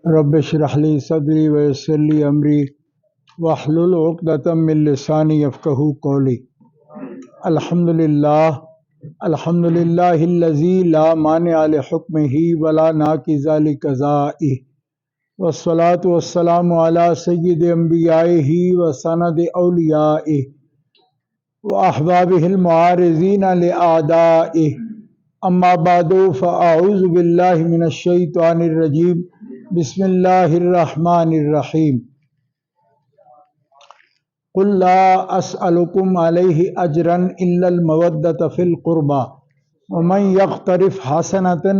رب اشرح لي صدري ويسر لي امري واحلل عقدة من لساني يفقهوا قولي. الحمد لله الذي لا مانع لحكمه ولا ناقض لقضائه، والصلاة والسلام على سيد انبيائه وسند اوليائه واحبابه المعارضين لاعدائه. اما بعد فاعوذ بالله من الشيطان الرجيم. بسم اللہ الرحمن الرحیم. قل لا اسألکم علیہ اجرا الا المودۃ فی القربى ومن یقترف حسنة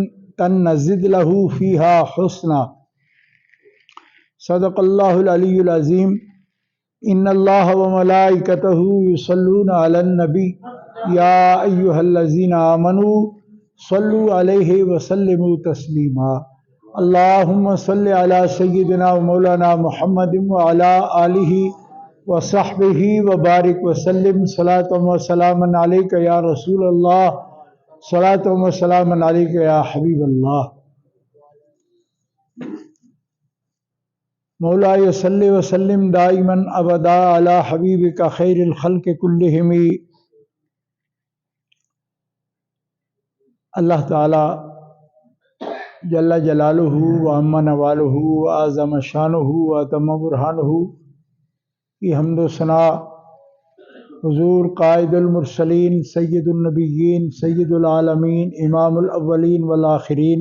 نزد له فیها حسنا. صدق اللہ العلی العظیم. ان اللہ وملائکتہ یصلون علی النبی یا ایہا الذین آمنوا صلوا علیہ وسلموا تسلیما. اللہم صلی علی سیدنا و مولانا محمد وعلی آلہ وصحبہ وبارک وسلم. صلاۃ و سلام علیک یا رسول اللہ، صلاۃ و سلام علیک یا حبیب اللہ. مولا صلی وسلم دائما ابدا علی حبیبک خیر الخلق کلہم. اللہ تعالی جل جلالہ و عم نوالہ و اعظم شانہ و اتم برہانہ کی حمد و ثنا حضور قائد المرسلین سید النبیین سید العالمین امام الاولین والآخرین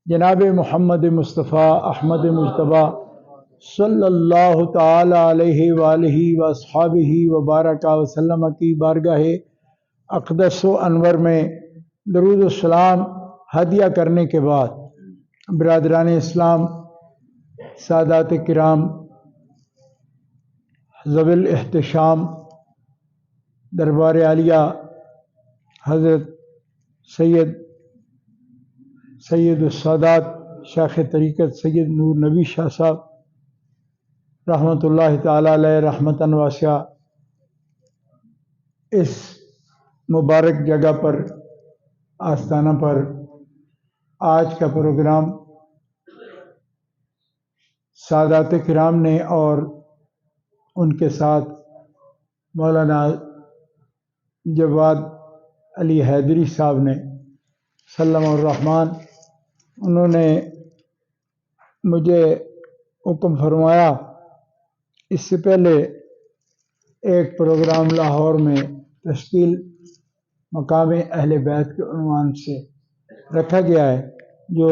جناب محمد مصطفیٰ احمد مجتبیٰ صلی اللہ تعالی علیہ وآلہ واصحابہ وبارک وسلم کی بارگاہ اقدس و انور میں درود و سلام ہدیہ کرنے کے بعد، برادران اسلام، سادات کرام، ذوی الاحتشام، دربار عالیہ حضرت سید السادات شیخ طریقت سید نور نبی شاہ صاحب رحمۃ اللہ تعالی علیہ رحمتاً واسعہ، اس مبارک جگہ پر، آستانہ پر آج کا پروگرام سادات کرام نے اور ان کے ساتھ مولانا جواد علی حیدری صاحب نے سلم الرحمن، انہوں نے مجھے حکم فرمایا. اس سے پہلے ایک پروگرام لاہور میں تشکیل مقام اہل بیت کے عنوان سے رکھا گیا ہے جو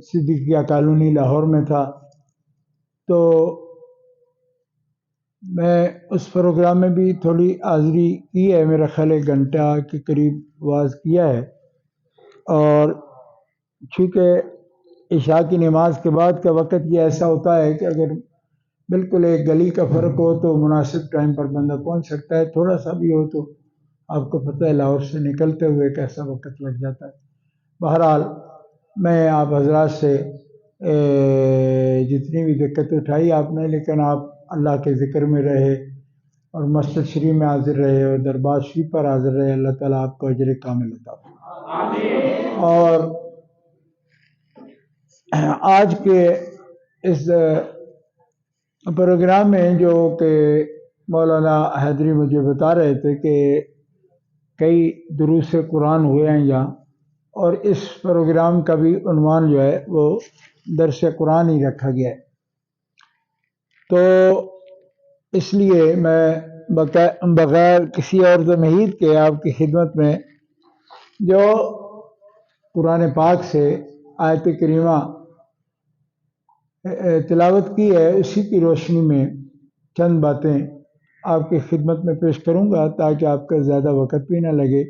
صدیقیہ کالونی لاہور میں تھا. تو میں اس پروگرام میں بھی تھوڑی حاضری کی ہے، میرا خیال 1 گھنٹہ کے قریب واعظ کیا ہے. اور چونکہ عشاء کی نماز کے بعد کا وقت یہ ایسا ہوتا ہے کہ اگر بالکل ایک گلی کا فرق ہو تو مناسب ٹائم پر بندہ پہنچ سکتا ہے، تھوڑا سا بھی ہو تو آپ کو پتہ ہے لاہور سے نکلتے ہوئے کیسا وقت لگ جاتا ہے. بہرحال میں آپ حضرات سے جتنی بھی دقت اٹھائی آپ نے، لیکن آپ اللہ کے ذکر میں رہے اور مسجد شریف میں حاضر رہے اور دربار شریف پر حاضر رہے. اللہ تعالیٰ آپ کو اجر کامل عطا فرمائے. اور آج کے اس پروگرام میں جو کہ مولانا حیدری مجھے بتا رہے تھے کہ کئی دروس قرآن ہوئے ہیں یہاں، اور اس پروگرام کا بھی عنوان جو ہے وہ درس قرآن ہی رکھا گیا ہے. تو اس لیے میں بغیر کسی اور تمہید کے آپ کی خدمت میں جو قرآن پاک سے آیت کریمہ تلاوت کی ہے اسی کی روشنی میں چند باتیں آپ کی خدمت میں پیش کروں گا تاکہ آپ کا زیادہ وقت بھی نہ لگے.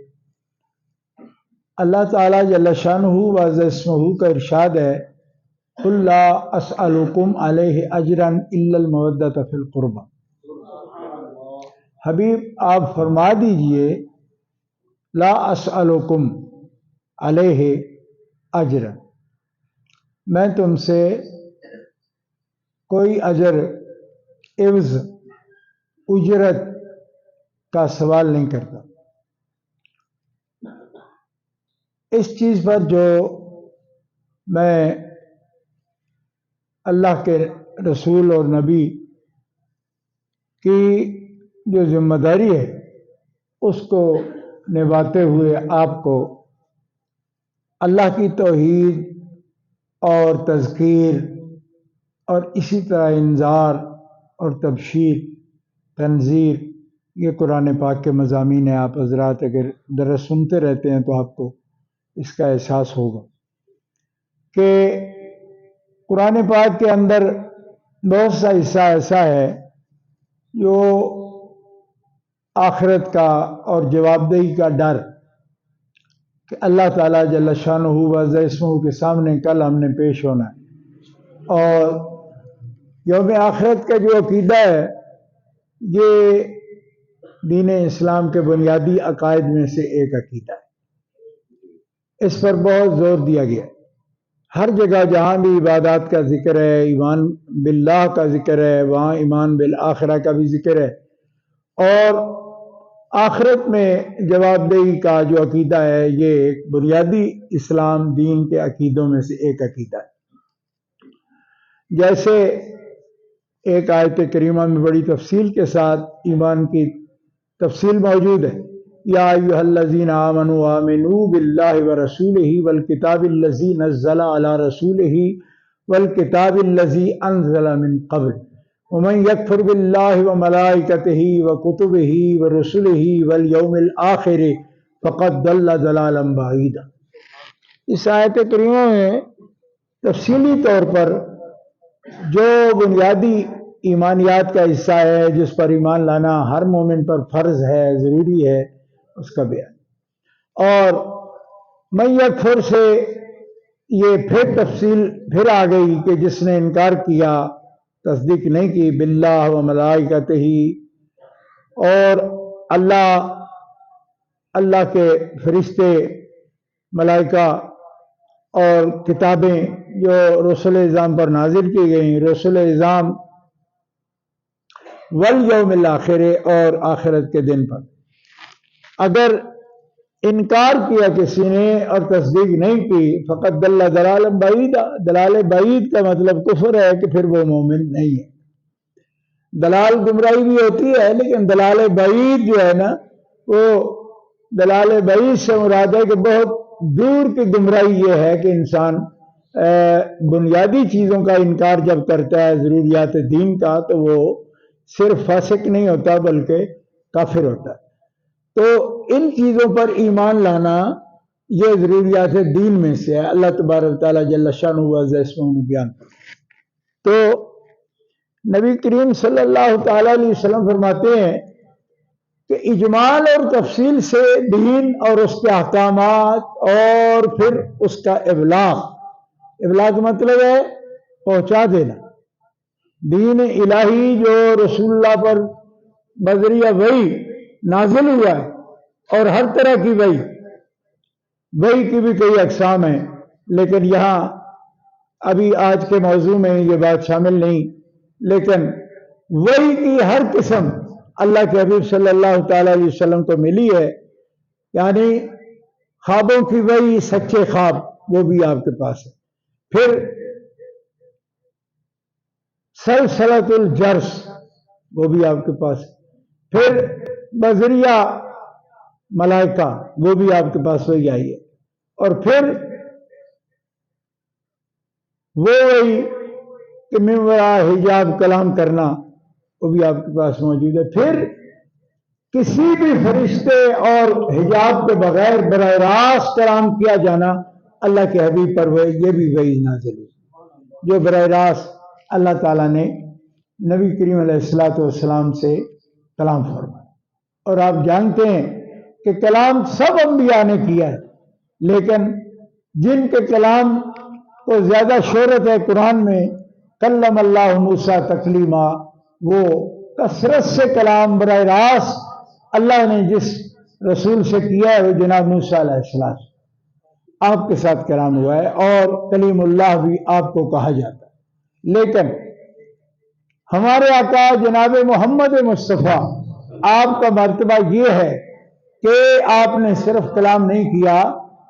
اللہ تعالیٰ جل شانہ و عز اسمہ کا ارشاد ہے: قل لا اسألکم علیہ اجرا الا المودۃ فی القربى. حبیب آپ فرما دیجئے لا اسألکم علیہ اجرا، میں تم سے کوئی اجر، عوض، اجرت کا سوال نہیں کرتا. اس چیز پر جو میں اللہ کے رسول اور نبی کی جو ذمہ داری ہے اس کو نبھاتے ہوئے آپ کو اللہ کی توحید اور تذکیر اور اسی طرح انذار اور تبشیر تنذیر یہ قرآن پاک کے مضامین ہیں. آپ حضرات اگر درس سنتے رہتے ہیں تو آپ کو اس کا احساس ہوگا کہ قرآن پاک کے اندر بہت سا حصہ ایسا ہے جو آخرت کا اور جواب دہی کا ڈر کہ اللہ تعالیٰ جل شانہ وعز اسمہ کے سامنے کل ہم نے پیش ہونا ہے. اور یوم آخرت کا جو عقیدہ ہے یہ دین اسلام کے بنیادی عقائد میں سے ایک عقیدہ ہے. اس پر بہت زور دیا گیا ہے. ہر جگہ جہاں بھی عبادات کا ذکر ہے، ایمان باللہ کا ذکر ہے، وہاں ایمان بالآخرہ کا بھی ذکر ہے. اور آخرت میں جواب دہی کا جو عقیدہ ہے یہ ایک بنیادی اسلام دین کے عقیدوں میں سے ایک عقیدہ ہے. جیسے ایک آیت کریمہ میں بڑی تفصیل کے ساتھ ایمان کی تفصیل موجود ہے. یا ایھا الذین آمنوا آمنوا باللہ ورسولہ والکتاب الذی نزل علی رسولہ والکتاب الذی انزل من قبل ومن یکفر باللہ وملائکتہ وکتبہ ورسلہ والیوم الآخر فقد ضل ضلالا بعیدا. اس آیت کریمہ میں تفصیلی طور پر جو بنیادی ایمانیات کا حصہ ہے جس پر ایمان لانا ہر مومن پر فرض ہے، ضروری ہے، اس کا بیان. اور من یکفر سے یہ پھر تفصیل پھر آ گئی کہ جس نے انکار کیا، تصدیق نہیں کی باللہ و ملائکتہ اور اللہ کے فرشتے، ملائکہ اور کتابیں جو رسول اعظام پر نازل کی گئیں، رسول اعظام والیوم الآخر اور آخرت کے دن پر. اگر انکار کیا کسی نے اور تصدیق نہیں کی فقط ضل ضلالا بعیدا، دلال بعید کا مطلب کفر ہے کہ پھر وہ مومن نہیں ہے. دلال گمراہی بھی ہوتی ہے لیکن دلال بعید جو ہے نا وہ دلال بعید سے مراد ہے کہ بہت دور کی گمراہی یہ ہے کہ انسان بنیادی چیزوں کا انکار جب کرتا ہے ضروریات دین کا تو وہ صرف فاسق نہیں ہوتا بلکہ کافر ہوتا ہے. تو ان چیزوں پر ایمان لانا یہ ضروریات دین میں سے ہے. اللہ تبارک تعالیٰ جل شانہ وعز اسمہ بیان. تو نبی کریم صلی اللہ تعالیٰ علیہ وسلم فرماتے ہیں کہ اجمال اور تفصیل سے دین اور اس کے احکامات اور پھر اس کا ابلاغ مطلب ہے پہنچا دینا. دین الہی جو رسول اللہ پر بذریعہ وحی نازل ہوا ہے اور ہر طرح کی وحی کی بھی کئی اقسام ہیں لیکن یہاں ابھی آج کے موضوع میں یہ بات شامل نہیں، لیکن وحی کی ہر قسم اللہ کے حبیب صلی اللہ تعالیٰ علیہ وسلم کو ملی ہے. یعنی خوابوں کی وحی، سچے خواب وہ بھی آپ کے پاس ہے. پھر سلسلۃ الجرس وہ بھی آپ کے پاس ہے. پھر بذریعہ ملائکہ وہ بھی آپ کے پاس وہی آئی ہے. اور پھر وہی کہ من وراء حجاب کلام کرنا وہ بھی آپ کے پاس موجود ہے. پھر کسی بھی فرشتے اور حجاب کے بغیر براہ راست کلام کیا جانا اللہ کے حبیب پر یہ بھی وحی نازل ہوئی جو براہ راست اللہ تعالیٰ نے نبی کریم علیہ الصلوۃ والسلام سے کلام فرمایا. اور آپ جانتے ہیں کہ کلام سب انبیاء نے کیا ہے لیکن جن کے کلام کو زیادہ شہرت ہے قرآن میں کلم اللہ موسیٰ تکلیما، وہ کثرت سے کلام براہ راست اللہ نے جس رسول سے کیا ہے وہ جناب موسیٰ علیہ السلام آپ کے ساتھ کلام ہوا ہے اور کلیم اللہ بھی آپ کو کہا جاتا ہے. لیکن ہمارے آقا جناب محمد مصطفیٰ آپ کا مرتبہ یہ ہے کہ آپ نے صرف کلام نہیں کیا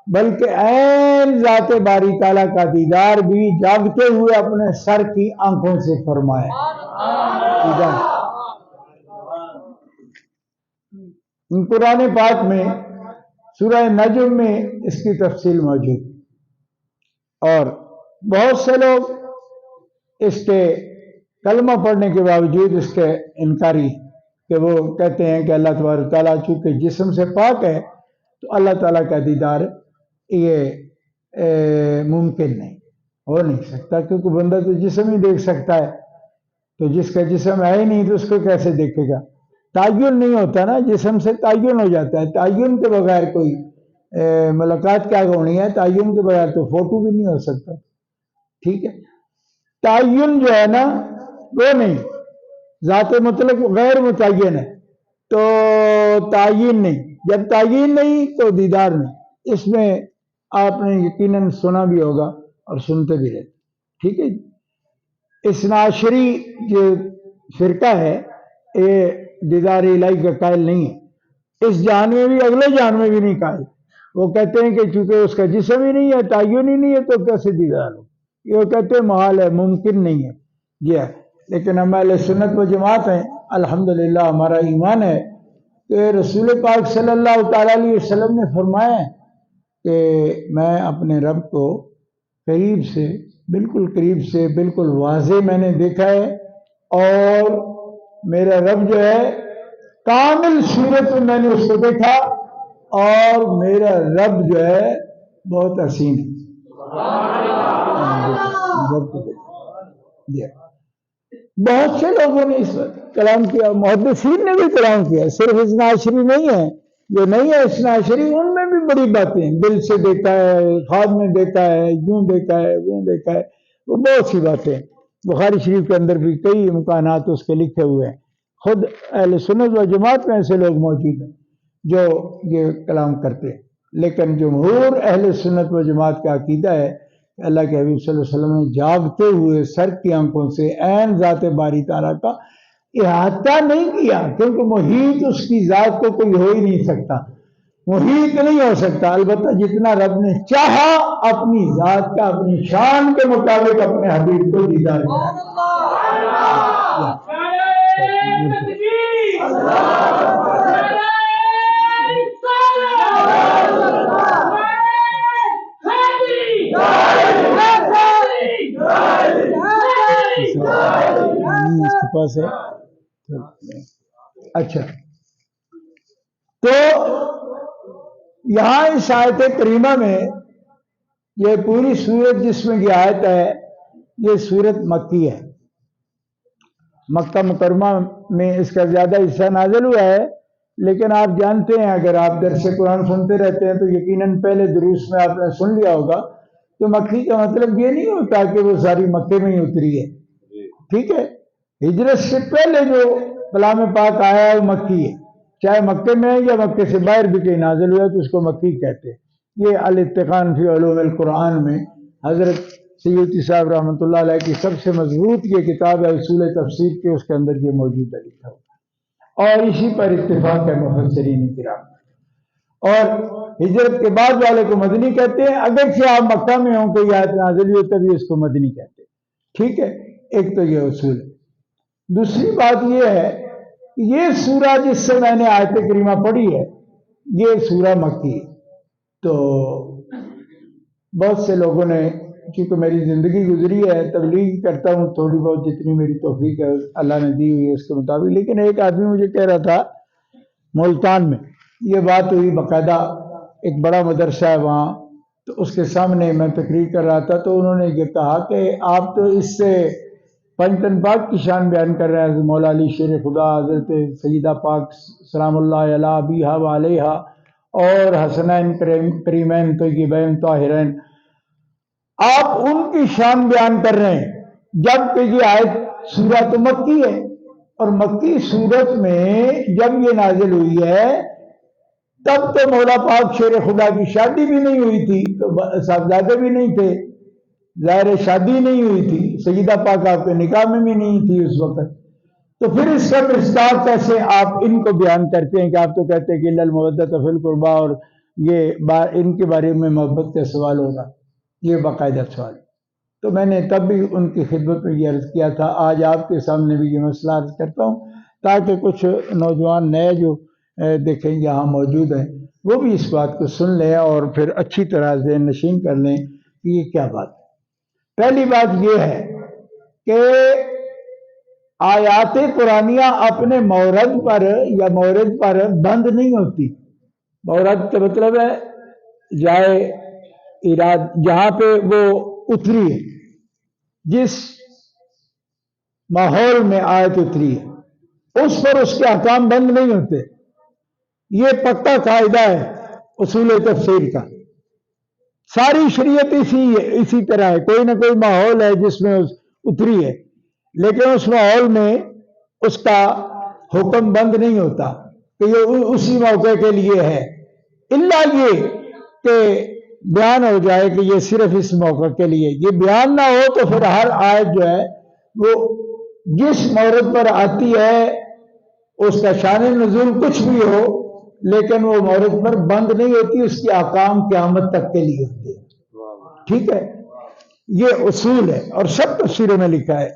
بلکہ عین ذات باری تعالیٰ کا دیدار بھی جاگتے ہوئے اپنے سر کی آنکھوں سے فرمایا۔ قرآن پاک میں سورہ نجم میں اس کی تفصیل موجود، اور بہت سے لوگ اس کے کلمہ پڑھنے کے باوجود اس کے انکاری، کہ وہ کہتے ہیں کہ اللہ تبارک تعالیٰ چونکہ جسم سے پاک ہے تو اللہ تعالیٰ کا دیدار یہ ممکن نہیں، ہو نہیں سکتا، کیونکہ بندہ تو جسم ہی دیکھ سکتا ہے، تو جس کا جسم ہے ہی نہیں تو اس کو کیسے دیکھے گا؟ تعین نہیں ہوتا نا، جسم سے تعین ہو جاتا ہے، تعین کے بغیر کوئی ملاقات کیا ہونی ہے، تعین کے بغیر تو فوٹو بھی نہیں ہو سکتا، ٹھیک ہے؟ تعین جو ہے نا وہ نہیں، ذات مطلق غیر متعین ہے، تو تعین نہیں، جب تعین نہیں تو دیدار نہیں۔ اس میں آپ نے یقیناً سنا بھی ہوگا اور سنتے بھی رہتے، ٹھیک ہے؟ اثناعشری جو فرقہ ہے یہ دیدار الہی کا قائل نہیں ہے، اس جہان میں بھی اگلے جہان میں بھی نہیں قائل۔ وہ کہتے ہیں کہ چونکہ اس کا جسم ہی نہیں ہے، تعین ہی نہیں ہے، تو کیسے دیدار ہو؟ یہ کہتے ہیں محال ہے، ممکن نہیں ہے یہ۔ لیکن ہم اہل سنت و جماعت ہیں، الحمدللہ ہمارا ایمان ہے کہ رسول پاک صلی اللہ تعالیٰ علیہ وسلم نے فرمایا ہے کہ میں اپنے رب کو قریب سے، بالکل قریب سے، بالکل واضح میں نے دیکھا ہے، اور میرا رب جو ہے کامل صورت میں میں نے اس کو دیکھا، اور میرا رب جو ہے بہت حسین ہے۔ رب کو دیکھا، بہت سے لوگوں نے اس وقت کلام کیا، محدثین نے بھی کلام کیا، صرف اثناعشری نہیں ہے، جو نہیں ہے اثناعشری ان میں بھی بڑی باتیں ہیں، دل سے دیکھا ہے، خواب میں دیکھا ہے، یوں دیکھا ہے، وہ دیکھا ہے، وہ بہت سی باتیں ہیں۔ بخاری شریف کے اندر بھی کئی امکانات اس کے لکھے ہوئے ہیں۔ خود اہل سنت و جماعت میں ایسے لوگ موجود ہیں جو یہ کلام کرتے ہیں، لیکن جمہور اہل سنت و جماعت کا عقیدہ ہے کہ اللہ کے حبیب صلی اللہ علیہ وسلم نے جاگتے ہوئے سر کی آنکھوں سے عین ذات باری تعالیٰ کا احاطہ نہیں کیا، کیونکہ محیط اس کی ذات کو کوئی ہو ہی نہیں سکتا، محیط نہیں ہو سکتا، البتہ جتنا رب نے چاہا اپنی ذات کا، اپنی شان کے مطابق اپنے حبیب کو دیدار کیا۔ اچھا، تو یہاں اس آیت کریمہ میں یہ پوری سورت جس میں کی آیت ہے، یہ سورت مکی ہے، مکہ مکرمہ میں اس کا زیادہ حصہ نازل ہوا ہے، لیکن آپ جانتے ہیں اگر آپ درس قرآن سنتے رہتے ہیں تو یقیناً پہلے دروس میں آپ نے سن لیا ہوگا کہ مکی کا مطلب یہ نہیں ہوتا کہ وہ ساری مکے میں ہی اتری ہے، ٹھیک ہے؟ ہجرت سے پہلے جو کلام پاک آیا ہے وہ مکی ہے، چاہے مکے میں یا مکے سے باہر بھی کہیں نازل ہوا تو اس کو مکی کہتے ہیں۔ یہ الاتقان فی علوم القرآن میں حضرت سیوطی صاحب رحمۃ اللہ علیہ کی سب سے مضبوط یہ کتاب ہے اصول تفسیر کی، اس کے اندر یہ موجود ہے لکھا ہوا، اور اسی پر اتفاق ہے مفسرین کرام۔ اور ہجرت کے بعد والے کو مدنی کہتے ہیں، اگرچہ آپ مکہ میں ہوں کوئی آیت نازل ہوئی تبھی اس کو مدنی کہتے ہیں، ٹھیک ہے؟ ایک تو یہ اصول ہے۔ دوسری بات یہ ہے کہ یہ سورہ جس سے میں نے آیت کریمہ پڑھی ہے یہ سورہ مکی ہے، تو بہت سے لوگوں نے، چونکہ میری زندگی گزری ہے، تبلیغ کرتا ہوں تھوڑی بہت جتنی میری توفیق ہے اللہ نے دی ہوئی ہے اس کے مطابق، لیکن ایک آدمی مجھے کہہ رہا تھا ملتان میں، یہ بات ہوئی، باقاعدہ ایک بڑا مدرسہ ہے وہاں، تو اس کے سامنے میں تقریر کر رہا تھا، تو انہوں نے یہ کہا کہ آپ تو اس سے پنجتن پاک کی شان بیان کر رہے ہیں، حضرت مولا علی شیر خدا، حضرت سیدہ پاک سلام اللہ علیہ ابیہا و علیہا، اور حسنین کریمین طیبین طاہرین، آپ ان کی شان بیان کر رہے ہیں، جبکہ یہ آیت سورہ تو مکی ہے، اور مکی سورت میں جب یہ نازل ہوئی ہے تب تو مولا پاک شیر خدا کی شادی بھی نہیں ہوئی تھی، تو صاحبزادے بھی نہیں تھے، ظاہر شادی نہیں ہوئی تھی، سیدہ پاک آپ کے نکاح میں بھی نہیں تھی اس وقت، تو پھر اس کا مصداق کیسے آپ ان کو بیان کرتے ہیں کہ آپ تو کہتے ہیں کہ الا المودۃ فی القربیٰ اور ان کے بارے میں محبت کا سوال ہوگا، یہ باقاعدہ سوال۔ تو میں نے تب بھی ان کی خدمت میں یہ عرض کیا تھا، آج آپ کے سامنے بھی یہ مسئلہ عرض کرتا ہوں تاکہ کچھ نوجوان نئے جو دیکھیں یہاں موجود ہیں وہ بھی اس بات کو سن لیں اور پھر اچھی طرح ذہن نشین کر لیں کہ یہ کیا بات ہے۔ پہلی بات یہ ہے کہ آیات قرآنیہ اپنے مورد پر یا مورد پر بند نہیں ہوتی۔ مورد کا مطلب ہے جہاں پہ وہ اتری ہے، جس ماحول میں آیت اتری ہے اس پر اس کے احکام بند نہیں ہوتے۔ یہ پکا قاعدہ ہے اصول تفسیر کا۔ ساری شریعت اسی طرح ہے، کوئی نہ کوئی ماحول ہے جس میں اتری ہے، لیکن اس ماحول میں اس کا حکم بند نہیں ہوتا کہ یہ اسی موقع کے لیے ہے، الا یہ کہ بیان ہو جائے کہ یہ صرف اس موقع کے لیے۔ یہ بیان نہ ہو تو پھر ہر آیت جو ہے وہ جس مورد پر آتی ہے اس کا شان نزول کچھ بھی ہو لیکن وہ مورد پر بند نہیں ہوتی، اس کے احکام قیامت تک کے لیے ہوتے ہیں۔ ٹھیک ہے، یہ اصول ہے اور سب تفسیروں میں لکھا ہے۔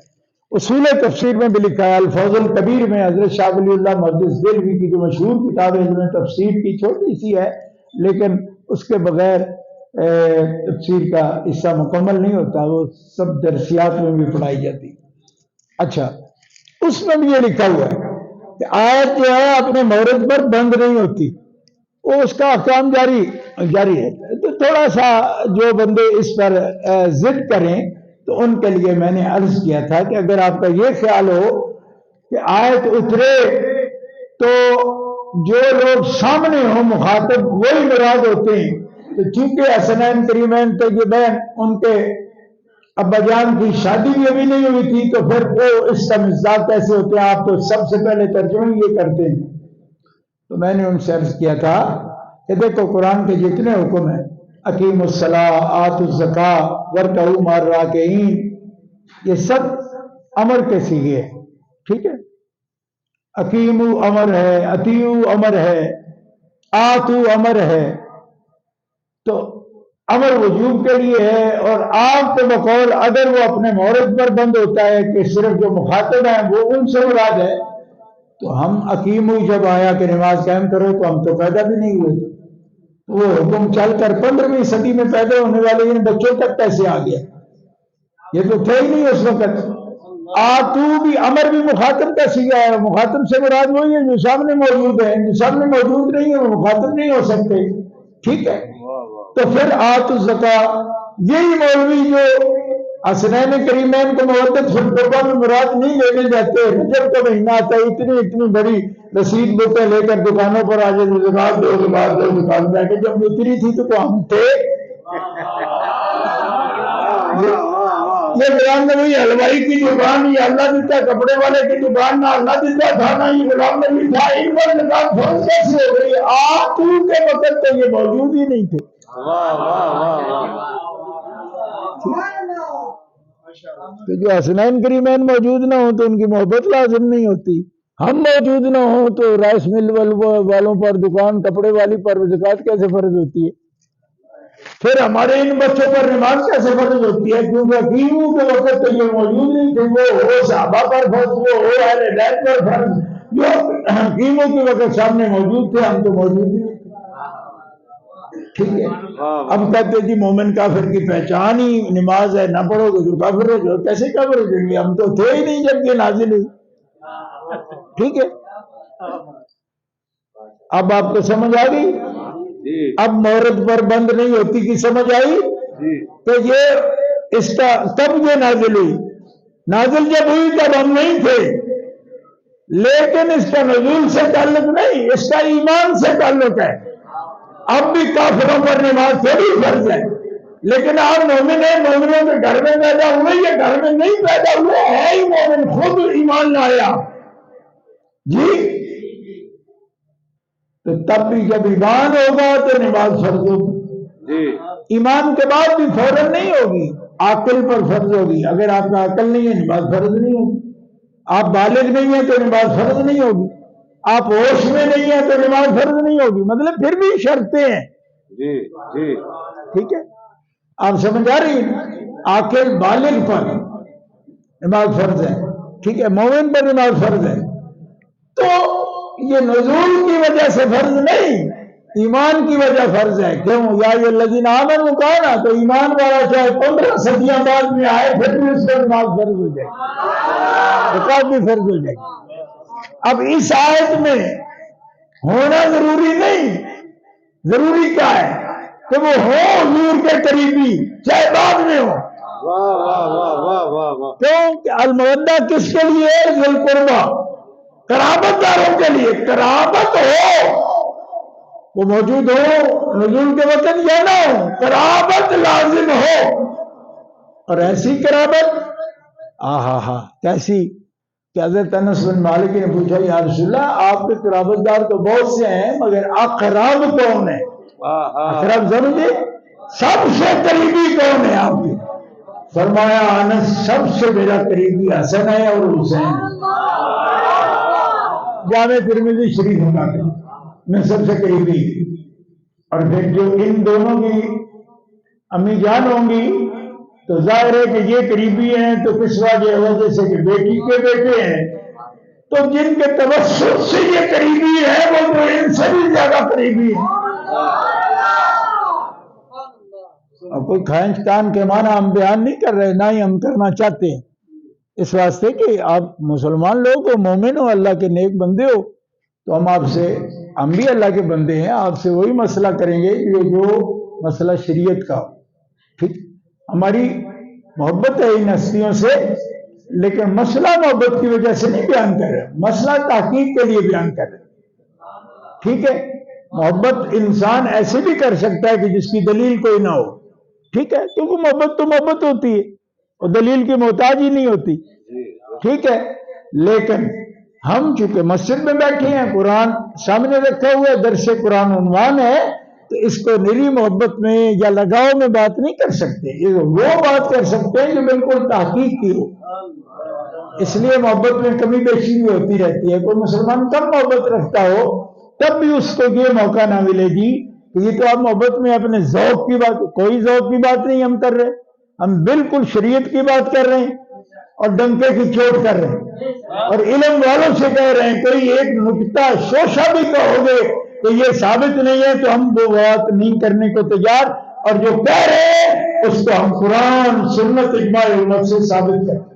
اصول تفسیر میں بھی لکھا ہے، الفوز الکبیر میں حضرت شاہ ولی اللہ محدث دہلوی کی جو مشہور کتاب ہے علم تفسیر کی، چھوٹی سی ہے لیکن اس کے بغیر تفسیر کا حصہ مکمل نہیں ہوتا، وہ سب درسیات میں بھی پڑھائی جاتی۔ اچھا، اس میں بھی یہ لکھا ہوا ہے کہ آیت جو ہے اپنے مورد پر بند نہیں ہوتی، وہ اس کا احکام جاری ہے۔ تو تھوڑا سا جو بندے اس پر ضد کریں تو ان کے لیے میں نے عرض کیا تھا کہ اگر آپ کا یہ خیال ہو کہ آیت اترے تو جو لوگ سامنے ہوں مخاطب وہی مراد ہوتے ہیں، تو چونکہ حسنین کریمین طیبین ان کے ابا جان کی شادی بھی ابھی نہیں ہوئی تھی تو پھر وہ اس کا مزاج کیسے ہوتے ہیں؟ آپ تو سب سے پہلے ترجمہ یہ کرتے ہیں۔ تو میں نے ان سے عرض کیا تھا کہ دیکھو قرآن کے جتنے حکم ہیں، اقیموا الصلاۃ، آتوا الزکاۃ، وارکعوا مع الراکعین، یہ سب امر کے صیغے ہیں۔ ٹھیک ہے، اقیموا امر ہے، اطیعوا امر ہے، آتوا امر ہے، تو امر وجوب کے لیے ہے۔ اور آپ کے بقول اگر وہ اپنے مورد پر بند ہوتا ہے کہ صرف جو مخاطب ہیں وہ ان سے مراد ہے، تو ہم اقیموا جب آیا کہ نماز قائم کرو تو ہم تو پیدا بھی نہیں ہوئے، وہ حکم چل کر 15ویں صدی میں پیدا ہونے والے ان بچوں تک کیسے آ گیا؟ یہ تو تھے ہی نہیں اس وقت۔ آتو بھی امر بھی مخاطب کا صیغہ ہے، مخاطب سے مراد وہی ہے جو سامنے موجود ہے، جو سامنے موجود نہیں ہے وہ مخاطب نہیں ہو سکتے۔ ٹھیک ہے، تو پھر آتوا الزکاۃ، یہی مولوی جو حسنین کریمین کو مودت فی القربہ میں مراد نہیں لینے جاتے، رجب کا مہینہ آتا ہے اتنی بڑی رسید بوتیں لے کر دکانوں پر آ جاتے، زکات دو زکات دو، دکان میں کہ جب اتری تھی تو ہم تھے۔ یہ غلام نبی حلوائی کی دکان، یہ اللہ دیتا کپڑے والے کی دکان، نہ اللہ دیتا تھا نہ یہ غلام نبی تھا، ان پر زکات فرض کیسے ہو گئی؟ آپ کے وقت تو یہ موجود ہی نہیں تھے۔ تو جو حسنین کریمین موجود نہ ہوں تو ان کی محبت لازم نہیں ہوتی، ہم موجود نہ ہوں تو رائس مل والوں پر، دکان کپڑے والی پر زکات کیسے فرض ہوتی ہے؟ پھر ہمارے ان بچوں پر نماز کیسے فرض ہوتی ہے؟ کیونکہ حکیموں کے وقت تو یہ موجود نہیں تھے، وہ ہو صحابہ پر فرض، وہ ہو اہل ہدایت پر فرض، جو حکیموں کے وقت سامنے موجود تھے ہم تو موجود نہیں تھے۔ ٹھیک ہے، اب کہتے جی مومن کافر کی پہچان ہی نماز ہے، نہ پڑھو گے تو کافر ہو جاؤ۔ کیسے کافر ہو جائیں گے؟ ہم تو تھے ہی نہیں جب یہ نازل ہوئی۔ ٹھیک ہے، اب آپ کو سمجھ آ گئی؟ اب مورد پر بند نہیں ہوتی کی سمجھ آئی؟ تو یہ اس کا کب یہ نازل ہوئی؟ نازل جب ہوئی تب ہم نہیں تھے، لیکن اس کا نزول سے تعلق نہیں، اس کا ایمان سے تعلق ہے۔ اب بھی کافروں پر نماز تھوڑی فرض ہے، لیکن آپ مومن ہیں، مومنوں کے گھر میں پیدا ہوئے یا گھر میں نہیں پیدا ہوئے، ہے ہی مومن، خود ایمان لایا جی، تو تب بھی جب ایمان ہوگا تو نماز فرض ہوگی۔ ایمان کے بعد بھی فوراً نہیں ہوگی، عقل پر فرض ہوگی۔ اگر آپ کا عقل نہیں ہے نماز فرض نہیں ہوگی، آپ بالغ نہیں ہیں تو نماز فرض نہیں ہوگی، آپ ہوش میں نہیں ہیں تو نماز فرض نہیں ہوگی۔ مطلب پھر بھی شرطیں ہیں، جی جی ٹھیک ہے، آپ سمجھ آ رہی ہیں؟ عاقل بالغ پر نماز فرض ہے، ٹھیک ہے، مومن پر نماز فرض ہے. تو یہ نزول کی وجہ سے فرض نہیں، ایمان کی وجہ فرض ہے. کیوں؟ یا یہ الذین آمنوا کہا نا، تو ایمان والا چاہے 15 صدیاں بعد میں آئے پھر بھی اس پر نماز فرض ہو جائے گی، زکات بھی فرض ہو جائے گی. اب اس آیت میں ہونا ضروری نہیں، ضروری کیا ہے کہ وہ ہو حضور کے قریبی، چاہے بعد میں ہو. واہ واہ واہ واہ واہ واہ. کیوں کہ المودہ کس کے لیے؟ ذی القربہ، قرابت داروں کے لیے. قرابت ہو، وہ موجود ہو نزول کے وقت یا نہ ہو، قرابت لازم ہو. اور ایسی قرابت کیسی کہ حضرت انس بن مالک نے پوچھا یا رسول اللہ آپ کے قرابت دار تو بہت سے ہیں مگر اقرب کون ہے؟ اقرب سمجھے سب سے قریبی کون ہے آپ کے؟ فرمایا انس سب سے میرا قریبی حسن ہے اور حسین. جامع ترمذی شریف میں سب سے قریبی. اور پھر جو ان دونوں کی امی جان ہوں گی تو ظاہر ہے کہ یہ قریبی ہیں تو کس وجہ سے کہ بیٹی کے بیٹے ہیں، تو جن کے توسط سے یہ قریبی ہے وہ تو ان سے بھی زیادہ قریبی ہیں. اور کوئی کھینچ تان کے معنی ہم بیان نہیں کر رہے، نہ ہی ہم کرنا چاہتے ہیں. اس واسطے کہ آپ مسلمان لوگ ہو، مومن ہو، اللہ کے نیک بندے ہو، تو ہم بھی اللہ کے بندے ہیں، آپ سے وہی مسئلہ کریں گے کہ جو مسئلہ شریعت کا. ٹھیک، ہماری محبت ہے ان ہستیوں سے، لیکن مسئلہ محبت کی وجہ سے نہیں بیان کر رہے، مسئلہ تحقیق کے لیے بیان کر رہے. ٹھیک ہے، محبت انسان ایسے بھی کر سکتا ہے کہ جس کی دلیل کوئی نہ ہو. ٹھیک ہے، کیونکہ محبت تو محبت ہوتی ہے اور دلیل کی محتاج ہی نہیں ہوتی. ٹھیک ہے، لیکن ہم چونکہ مسجد میں بیٹھے ہیں، قرآن سامنے رکھا ہوا ہے، درس قرآن عنوان ہے، تو اس کو نری محبت میں یا لگاؤ میں بات نہیں کر سکتے. یہ وہ بات کر سکتے ہیں جو بالکل تحقیق کی ہو. اس لیے محبت میں کمی بیشی بھی ہوتی رہتی ہے. کوئی مسلمان کم محبت رکھتا ہو تب بھی اس کو یہ موقع نہ ملے گی کہ یہ تو آپ محبت میں اپنے ذوق کی بات، کوئی ذوق کی بات نہیں ہم کر رہے، ہم بالکل شریعت کی بات کر رہے ہیں اور ڈنکے کی چوٹ کر رہے ہیں اور علم والوں سے کہہ رہے ہیں. کوئی ایک نکتہ شوشہ بھی کہو گے کہ یہ ثابت نہیں ہے تو ہم وہ بات نہیں کرنے کو تیار، اور جو کہہ رہے ہیں اس کو ہم قرآن سنت اجماع امت سے ثابت کریں.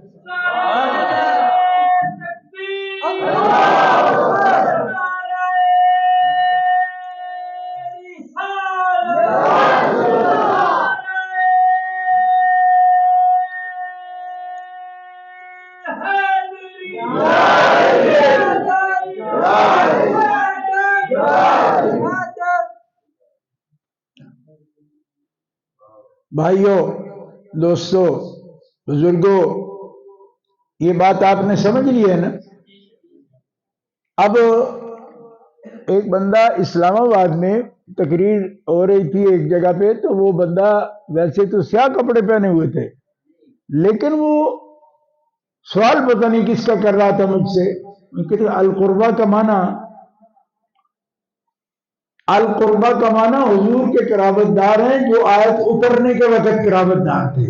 بھائیوں، دوستوں، بزرگوں، یہ بات آپ نے سمجھ لی ہے نا؟ اب ایک بندہ اسلام آباد میں تقریر ہو رہی تھی ایک جگہ پہ، تو وہ بندہ ویسے تو سیاہ کپڑے پہنے ہوئے تھے، لیکن وہ سوال پتہ نہیں کس کا کر رہا تھا مجھ سے کہ القربہ کا معنی، القربہ کا معنی حضور کے قرابت دار ہیں جو آیت اترنے کے وقت قرابت دار تھے،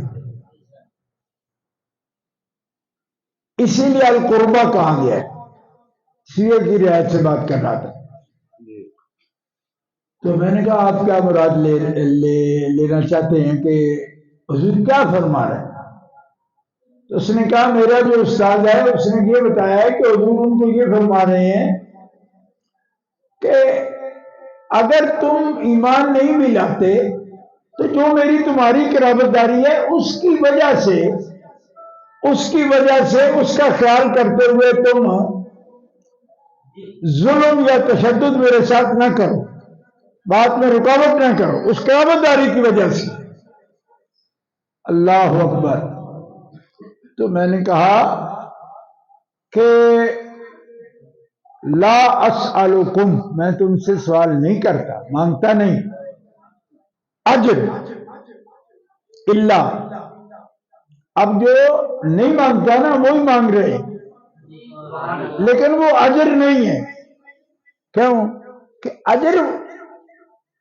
اسی لیے القربہ کہا گیا ہے. سیرت کی رعایت سے بات کر رہا تھا. تو میں نے کہا آپ کیا مراد لینا چاہتے ہیں کہ حضور کیا فرما رہے ہیں؟ تو اس نے کہا میرا جو استاد ہے اس نے یہ بتایا ہے کہ حضور ان کو یہ فرما رہے ہیں کہ اگر تم ایمان نہیں بھی لاتے تو جو میری تمہاری قرابت داری ہے اس کی وجہ سے اس کا خیال کرتے ہوئے تم ظلم یا تشدد میرے ساتھ نہ کرو، بات میں رکاوٹ نہ کرو، اس قرابت داری کی وجہ سے. اللہ اکبر. تو میں نے کہا کہ لا اسألکم، میں تم سے سوال نہیں کرتا، مانگتا نہیں، اجر الا، اب جو نہیں مانگتا نا وہی مانگ رہے ہیں، لیکن وہ اجر نہیں ہے. کیوں کہ اجر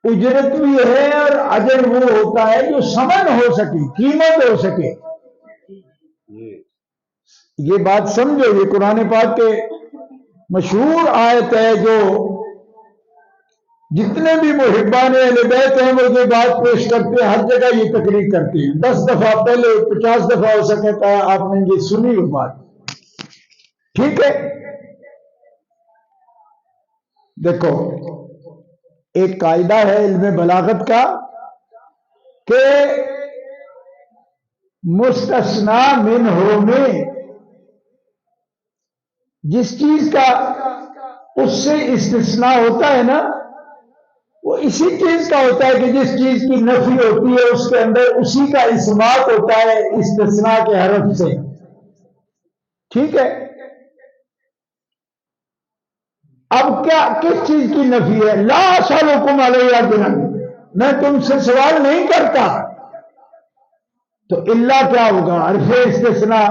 اجرت بھی ہے اور اجر وہ ہوتا ہے جو ثمن ہو سکے، قیمت ہو سکے. یہ بات سمجھو، یہ قرآن پاک کے مشہور آیت ہے جو جتنے بھی محبان اہل بیت ہیں وہ یہ بات پیش کرتے ہیں، ہر جگہ یہ تقریر کرتے ہیں. 10 دفعہ پہلے 50 دفعہ ہو سکتا ہے آپ نے یہ سنی وہ بات. ٹھیک ہے، دیکھو ایک قاعدہ ہے علم بلاغت کا کہ مستثنا منہ میں جس چیز کا اس سے استثناء ہوتا ہے نا، وہ اسی چیز کا ہوتا ہے کہ جس چیز کی نفی ہوتی ہے اس کے اندر اسی کا اثبات ہوتا ہے استثناء کے حرف سے. ٹھیک ہے، اب کیا کس چیز کی نفی ہے؟ لا اسألکم علیہ اجرا، میں تم سے سوال نہیں کرتا. تو اللہ کیا ہوگا؟ حرف استثناء.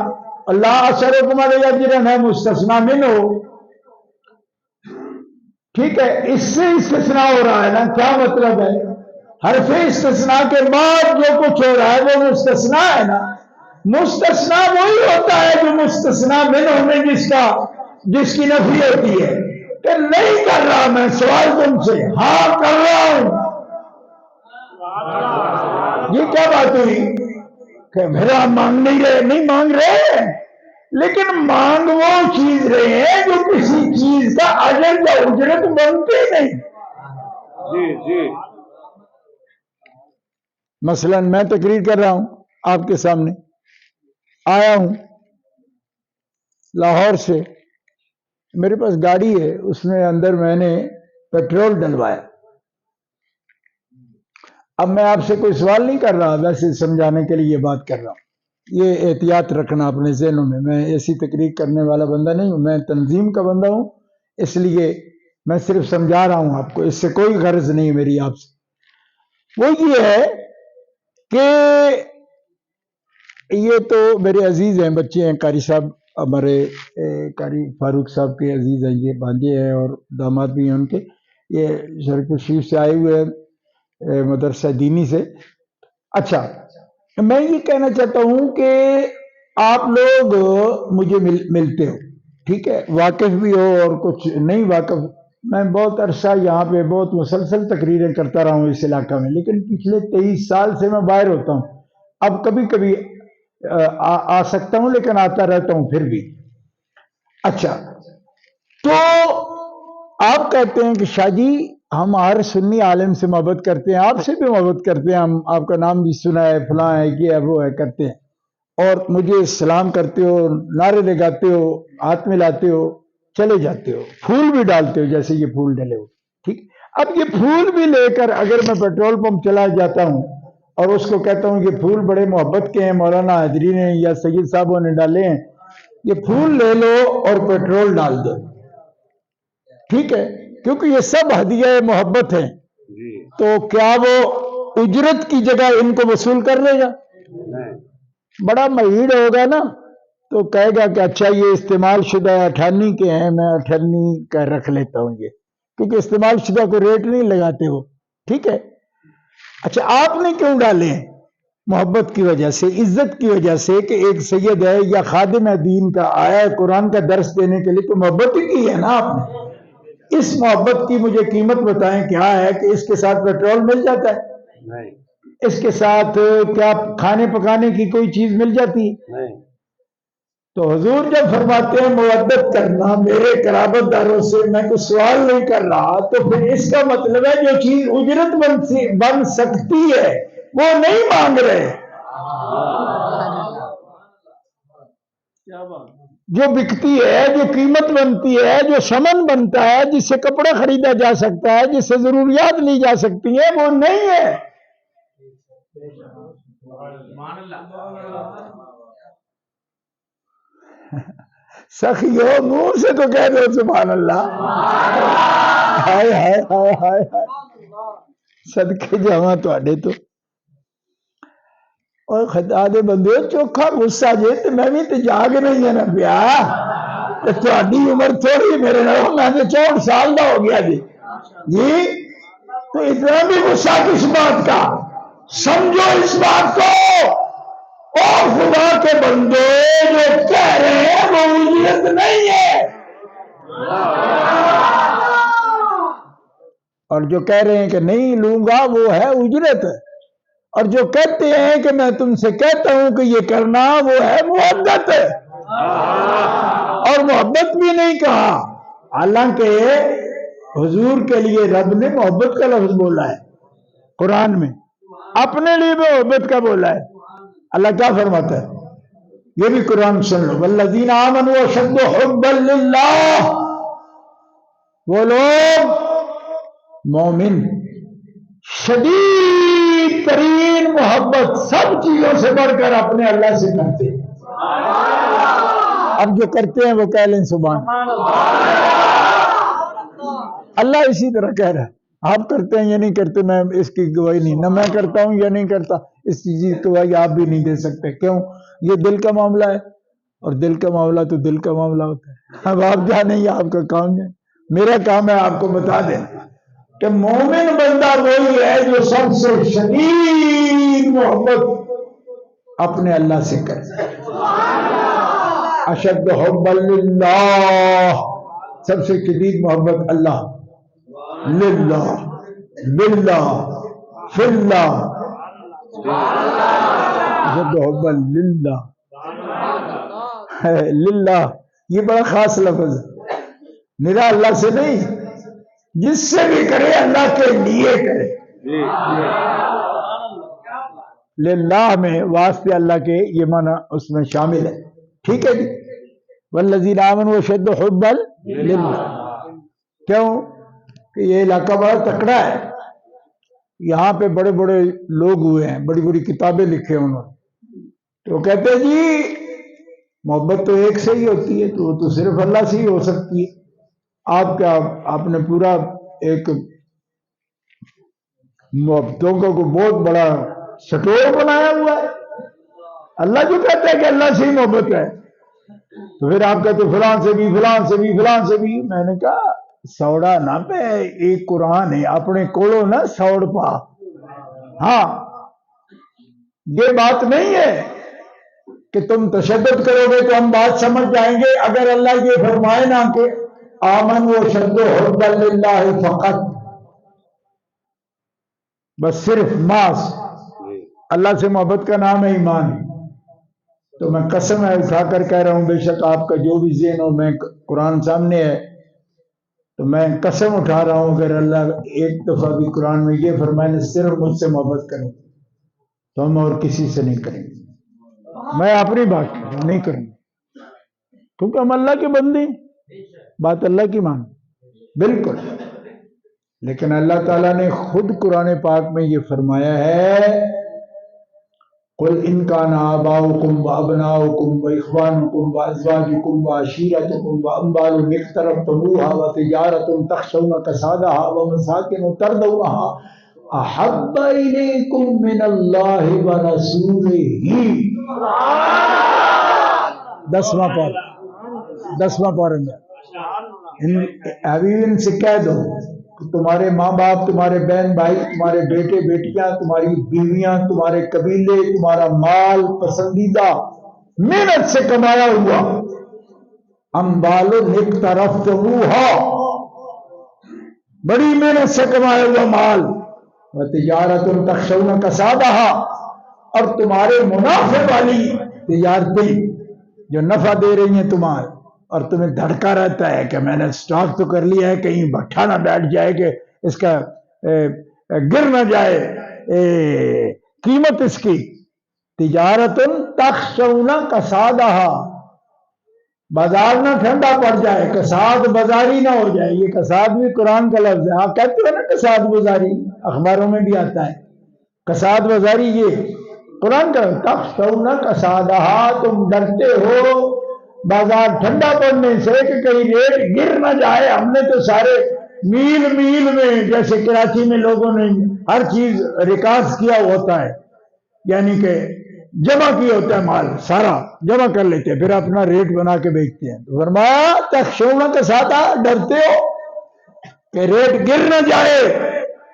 لا اسألکم علیہ اجرا ہے مستثنیٰ منہ. ٹھیک ہے، اس سے استثناء ہو رہا ہے نا. کیا مطلب ہے؟ حرف استثناء کے بعد جو کچھ ہو رہا ہے وہ مستثنیٰ ہے نا. مستثنیٰ وہی ہوتا ہے جو مستثنیٰ منہ میں جس کی نفی ہوتی ہے. کہ نہیں کر رہا میں سوال تم سے، ہاں کر رہا ہوں. یہ کیا بات ہوئی کہ میرا مانگ نہیں مانگ رہے، لیکن مانگ وہ چیز رہے ہیں جو کسی چیز کا اجر یا اجرت بنتے نہیں. جی مثلا میں تقریر کر رہا ہوں آپ کے سامنے، آیا ہوں لاہور سے، میرے پاس گاڑی ہے، اس میں اندر میں نے پیٹرول ڈلوایا. اب میں آپ سے کوئی سوال نہیں کر رہا، ویسے سمجھانے کے لیے یہ بات کر رہا ہوں. یہ احتیاط رکھنا اپنے ذہنوں میں ایسی تقریر کرنے والا بندہ نہیں ہوں، میں تنظیم کا بندہ ہوں، اس لیے میں صرف سمجھا رہا ہوں آپ کو، اس سے کوئی غرض نہیں میری آپ سے. وہ یہ ہے کہ یہ تو میرے عزیز ہیں، بچے ہیں، قاری صاحب ہمارے قاری فاروق صاحب کے عزیز ہیں، یہ بھانجے ہیں اور داماد بھی ہیں ان کے. یہ شرک شریف سے آئے ہوئے ہیں، مدرسہ دینی سے. اچھا، میں یہ کہنا چاہتا ہوں کہ آپ لوگ مجھے ملتے ہو، ٹھیک ہے، واقف بھی ہو اور کچھ نہیں واقف. میں بہت عرصہ یہاں پہ بہت مسلسل تقریریں کرتا رہا ہوں اس علاقہ میں، لیکن پچھلے 23 سال سے میں باہر ہوتا ہوں. اب کبھی کبھی آ سکتا ہوں، لیکن آتا رہتا ہوں پھر بھی. اچھا، تو آپ کہتے ہیں کہ شاہ جی ہم ہر سنی عالم سے محبت کرتے ہیں، آپ سے بھی محبت کرتے ہیں، ہم آپ کا نام بھی سنا ہے، فلاں ہے، یہ ہے، وہ ہے، کرتے ہیں، اور مجھے سلام کرتے ہو، نعرے لگاتے ہو، ہاتھ ملاتے ہو، چلے جاتے ہو، پھول بھی ڈالتے ہو جیسے یہ پھول ڈلے ہو. ٹھیک، اب یہ پھول بھی لے کر اگر میں پیٹرول پمپ چلا جاتا ہوں اور اس کو کہتا ہوں کہ پھول بڑے محبت کے ہیں، مولانا حیدری نے یا سید صاحبوں نے ڈالے ہیں، یہ پھول لے لو اور پیٹرول ڈال دو. ٹھیک ہے، کیونکہ یہ سب ہدیہ محبت ہیں، تو کیا وہ اجرت کی جگہ ان کو وصول کر لے گا؟ بڑا مہیڑ ہوگا نا، تو کہے گا کہ اچھا یہ استعمال شدہ 98 کے ہیں، میں 98 کا رکھ لیتا ہوں یہ، کیونکہ استعمال شدہ کو ریٹ نہیں لگاتے ہو. ٹھیک ہے، اچھا آپ نے کیوں ڈالے ہیں؟ محبت کی وجہ سے، عزت کی وجہ سے کہ ایک سید ہے یا خادم دین کا آیا ہے قرآن کا درس دینے کے لیے، تو محبت ہی کی ہے نا آپ نے. اس محبت کی مجھے قیمت بتائیں کیا ہے کہ اس کے ساتھ پیٹرول مل جاتا ہے؟ اس کے ساتھ کیا کھانے پکانے کی کوئی چیز مل جاتی ہے؟ تو حضور جب فرماتے ہیں مودت کرنا میرے قرابت داروں سے، میں کوئی سوال نہیں کر رہا، تو پھر اس کا مطلب ہے جو چیز اجرت بن سکتی ہے وہ نہیں مانگ رہے. جو بکتی ہے، جو قیمت بنتی ہے، جو ثمن بنتا ہے، جس سے کپڑا خریدا جا سکتا ہے، جس سے ضروریات لی جا سکتی ہیں، وہ نہیں ہے. سخیو منہ سے تو کہہ دو سبحان اللہ. ہائے ہائے ہائے ہائے ہائے، صدقے جاواں تواڈے تو. اور خدا دے بندے چوکھا غصہ جے تے میں بھی تے جاگ نہیں ہے نا پیا. تے تہاڈی عمر تھوڑی میرے نال، میں تے 64 سال دا ہو گیا جی. تو اتنا بھی غصہ کس بات کا؟ سمجھو اس بات کو، اور خدا کے بندے جو کہہ رہے ہیں وہ اجرت نہیں ہے، اور جو کہہ رہے ہیں کہ نہیں لوں گا وہ ہے اجرت، اور جو کہتے ہیں کہ میں تم سے کہتا ہوں کہ یہ کرنا وہ ہے محبت، اور محبت بھی نہیں کہا، حالانکہ حضور کے لیے رب نے محبت کا لفظ بولا ہے قرآن میں، اپنے لیے بھی محبت کا بولا ہے۔ اللہ کیا فرماتا ہے؟ یہ بھی قرآن سن لو، والذین آمنوا اشد حبا للہ، وہ لوگ مومن شدید ترین محبت سب چیزوں سے بڑھ کر اپنے اللہ سے کرتے ہیں۔ اب جو کرتے ہیں وہ کہہ لیں سبحان اللہ۔ اسی طرح کہہ رہا ہے آپ کرتے ہیں یا نہیں کرتے، میں اس کی گواہی نہیں، نہ میں کرتا ہوں یا نہیں کرتا، اس چیز کی گواہی آپ بھی نہیں دے سکتے۔ کیوں؟ یہ دل کا معاملہ ہے، اور دل کا معاملہ تو دل کا معاملہ ہوتا ہے۔ اب آپ جانیں یہ آپ کا کام ہے، میرا کام ہے آپ کو بتا دیں کہ مومن بندہ وہی ہے جو سب سے شدید محبت اپنے اللہ سے کرتا ہے۔ اشد حبا للہ، سب سے شدید محبت اللہ، للہ، باللہ، فی اللہ، اشد حبا للہ، للہ یہ بڑا خاص لفظ ہے، میرا اللہ سے نہیں، جس سے بھی کرے اللہ کے لیے کرے۔ للہ میں واسطے اللہ کے، یہ معنی اس میں شامل ہے، ٹھیک ہے جی۔ والذین آمنوا اشد حبا للہ، کیوں کہ یہ علاقہ بڑا تکڑا ہے، یہاں پہ بڑے بڑے لوگ ہوئے ہیں، بڑی بڑی کتابیں لکھے انہوں نے، تو کہتے ہیں جی محبت تو ایک سے ہی ہوتی ہے، تو وہ تو صرف اللہ سے ہی ہو سکتی ہے۔ آپ کیا، آپ نے پورا ایک محبتوں کا کوئی بہت بڑا سٹور بنایا ہوا ہے؟ اللہ جو کہتا ہے کہ اللہ سے ہی محبت ہے، تو پھر آپ کہتے فلاں سے بھی، فلاں سے بھی، فلاں سے بھی۔ میں نے کہا سوڑا نہ پہ ایک قرآن ہے، اپنے کولو نہ سوڑ پا۔ ہاں یہ بات نہیں ہے کہ تم تشدد کرو گے تو ہم بات سمجھ جائیں گے، اگر اللہ یہ فرمائے نا کہ آمنوا اشد حبا للہ فقط، بس صرف ماس اللہ سے محبت کا نام ہے ایمان، تو میں قسم ہے اٹھا کر کہہ رہا ہوں، بے شک آپ کا جو بھی ذہن ہو، میں قرآن سامنے ہے تو میں قسم اٹھا رہا ہوں، اگر اللہ ایک دفعہ بھی قرآن میں یہ فرمائے صرف مجھ سے محبت کریں تو ہم اور کسی سے نہیں کریں گے۔ میں اپنی بات نہیں کروں گا کیونکہ ہم اللہ کے بندے، بات اللہ کی مان بالکل، لیکن اللہ تعالیٰ نے خود قرآن پاک میں یہ فرمایا ہے قل ان کان آباؤکم وابناؤکم واخوانکم وازواجکم وعشیرتکم واموال اقترفتموها وتجارۃ تخشون کسادها ومساکن ترضونها احب الیکم من اللہ ورسولہ، 10واں پارہ میں ابھی ان سے کہہ دو تمہارے ماں باپ، تمہارے بہن بھائی، تمہارے بیٹے بیٹیاں، تمہاری بیویاں، تمہارے قبیلے، تمہارا مال پسندیدہ محنت سے کمایا ہوا، اموال اقترفتموها، بڑی محنت سے کمایا ہوا مال، وتجارۃ تخشون کسادها، اور تمہارے منافع والی تجارتیں جو نفع دے رہی ہیں تمہارے، اور تمہیں دھڑکا رہتا ہے کہ میں نے سٹاک تو کر لیا ہے، کہیں بٹھا نہ بیٹھ جائے کہ اس کا گر نہ جائے قیمت اس کی۔ تجارت تخشون کسادہا، بازار نہ ٹھنڈا پڑ جائے، کساد بازاری نہ ہو جائے۔ یہ کساد بھی قرآن کا لفظ ہے، آپ کہتے ہو نا کساد بازاری، اخباروں میں بھی آتا ہے کساد بازاری، یہ قرآن کا تخشون کسادہا، تم ڈرتے ہو بازار ٹھنڈا پڑنے سے کہ کہیں ریٹ گر نہ جائے۔ ہم نے تو سارے میل میل میں، جیسے کراچی میں لوگوں نے ہر چیز ریکارڈ کیا ہوتا ہے، یعنی کہ جمع کیا ہوتا ہے، مال سارا جمع کر لیتے ہیں، پھر اپنا ریٹ بنا کے بیچتے ہیں۔ تو فرمایا تخشون کسادہا، ڈرتے ہو کہ ریٹ گر نہ جائے،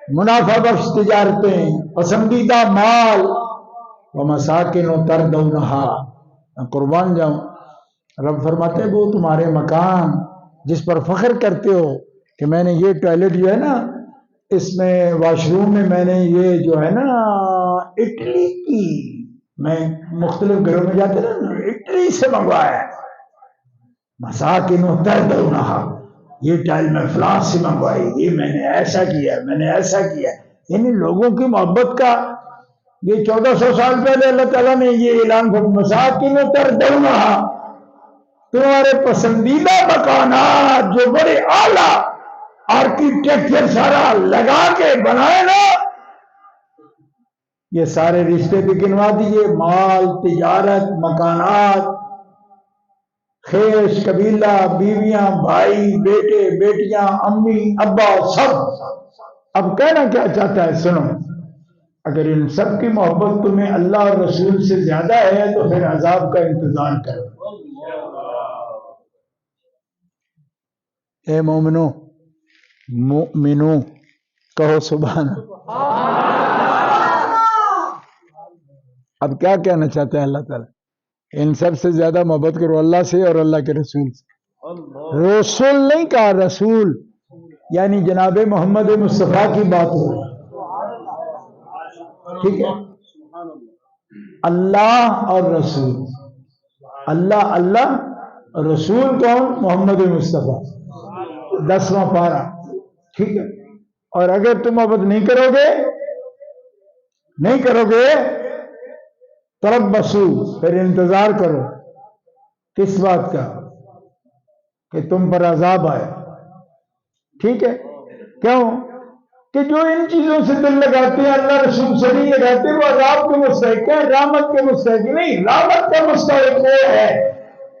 منافع بخش تجارتیں، پسندیدہ مال، ومساکن تردونہا، میں قربان جاؤں، رب فرماتے ہیں وہ تمہارے مکان جس پر فخر کرتے ہو کہ میں نے یہ ٹوائلٹ جو ہے نا، اس میں واش روم میں نے یہ جو ہے نا اٹلی کی، میں مختلف گھروں میں جاتے نا اٹلی سے منگوایا ہے، مساکن تردونہا، یہ ٹائل میں فلاں سے منگوائی، یہ میں نے ایسا کیا، میں نے ایسا کیا، یعنی لوگوں کی محبت کا یہ 1400 سال پہلے اللہ تعالیٰ نے یہ اعلان کر، مساکن تردونہا، تمہارے پسندیدہ مکانات جو بڑے اعلیٰ آرکیٹیکچر سارا لگا کے بنائے نا، یہ سارے رشتے بھی گنوا دیجئے، مال، تجارت، مکانات، خیش، قبیلہ، بیویاں، بھائی، بیٹے، بیٹیاں، امی، ابا، سب۔ اب کہنا کیا چاہتا ہے، سنو، اگر ان سب کی محبت تمہیں اللہ اور رسول سے زیادہ ہے تو پھر عذاب کا انتظار کرو۔ اے مومنو، مؤمنو، کہو سبحان اللہ۔ اب کیا کہنا چاہتے ہیں اللہ تعالیٰ؟ ان سب سے زیادہ محبت کرو اللہ سے اور اللہ کے رسول سے۔ رسول نہیں کہا، رسول، یعنی جناب محمد مصطفیٰ کی بات ہو رہی، ٹھیک ہے؟ اللہ اور رسول، اللہ اللہ، رسول کون؟ محمد مصطفیٰ، 10واں پارہ، ٹھیک ہے؟ اور اگر تم محبت نہیں کرو گے تربصو، پھر انتظار کرو، کس بات کا؟ کہ تم پر عذاب آئے، ٹھیک ہے؟ کیوں کہ جو ان چیزوں سے دل لگاتے ہیں اللہ رسول سے نہیں لگاتے، وہ عذاب کے مستحق ہے، رحمت کے مستحق نہیں۔ رحمت کا مستحق وہ ہے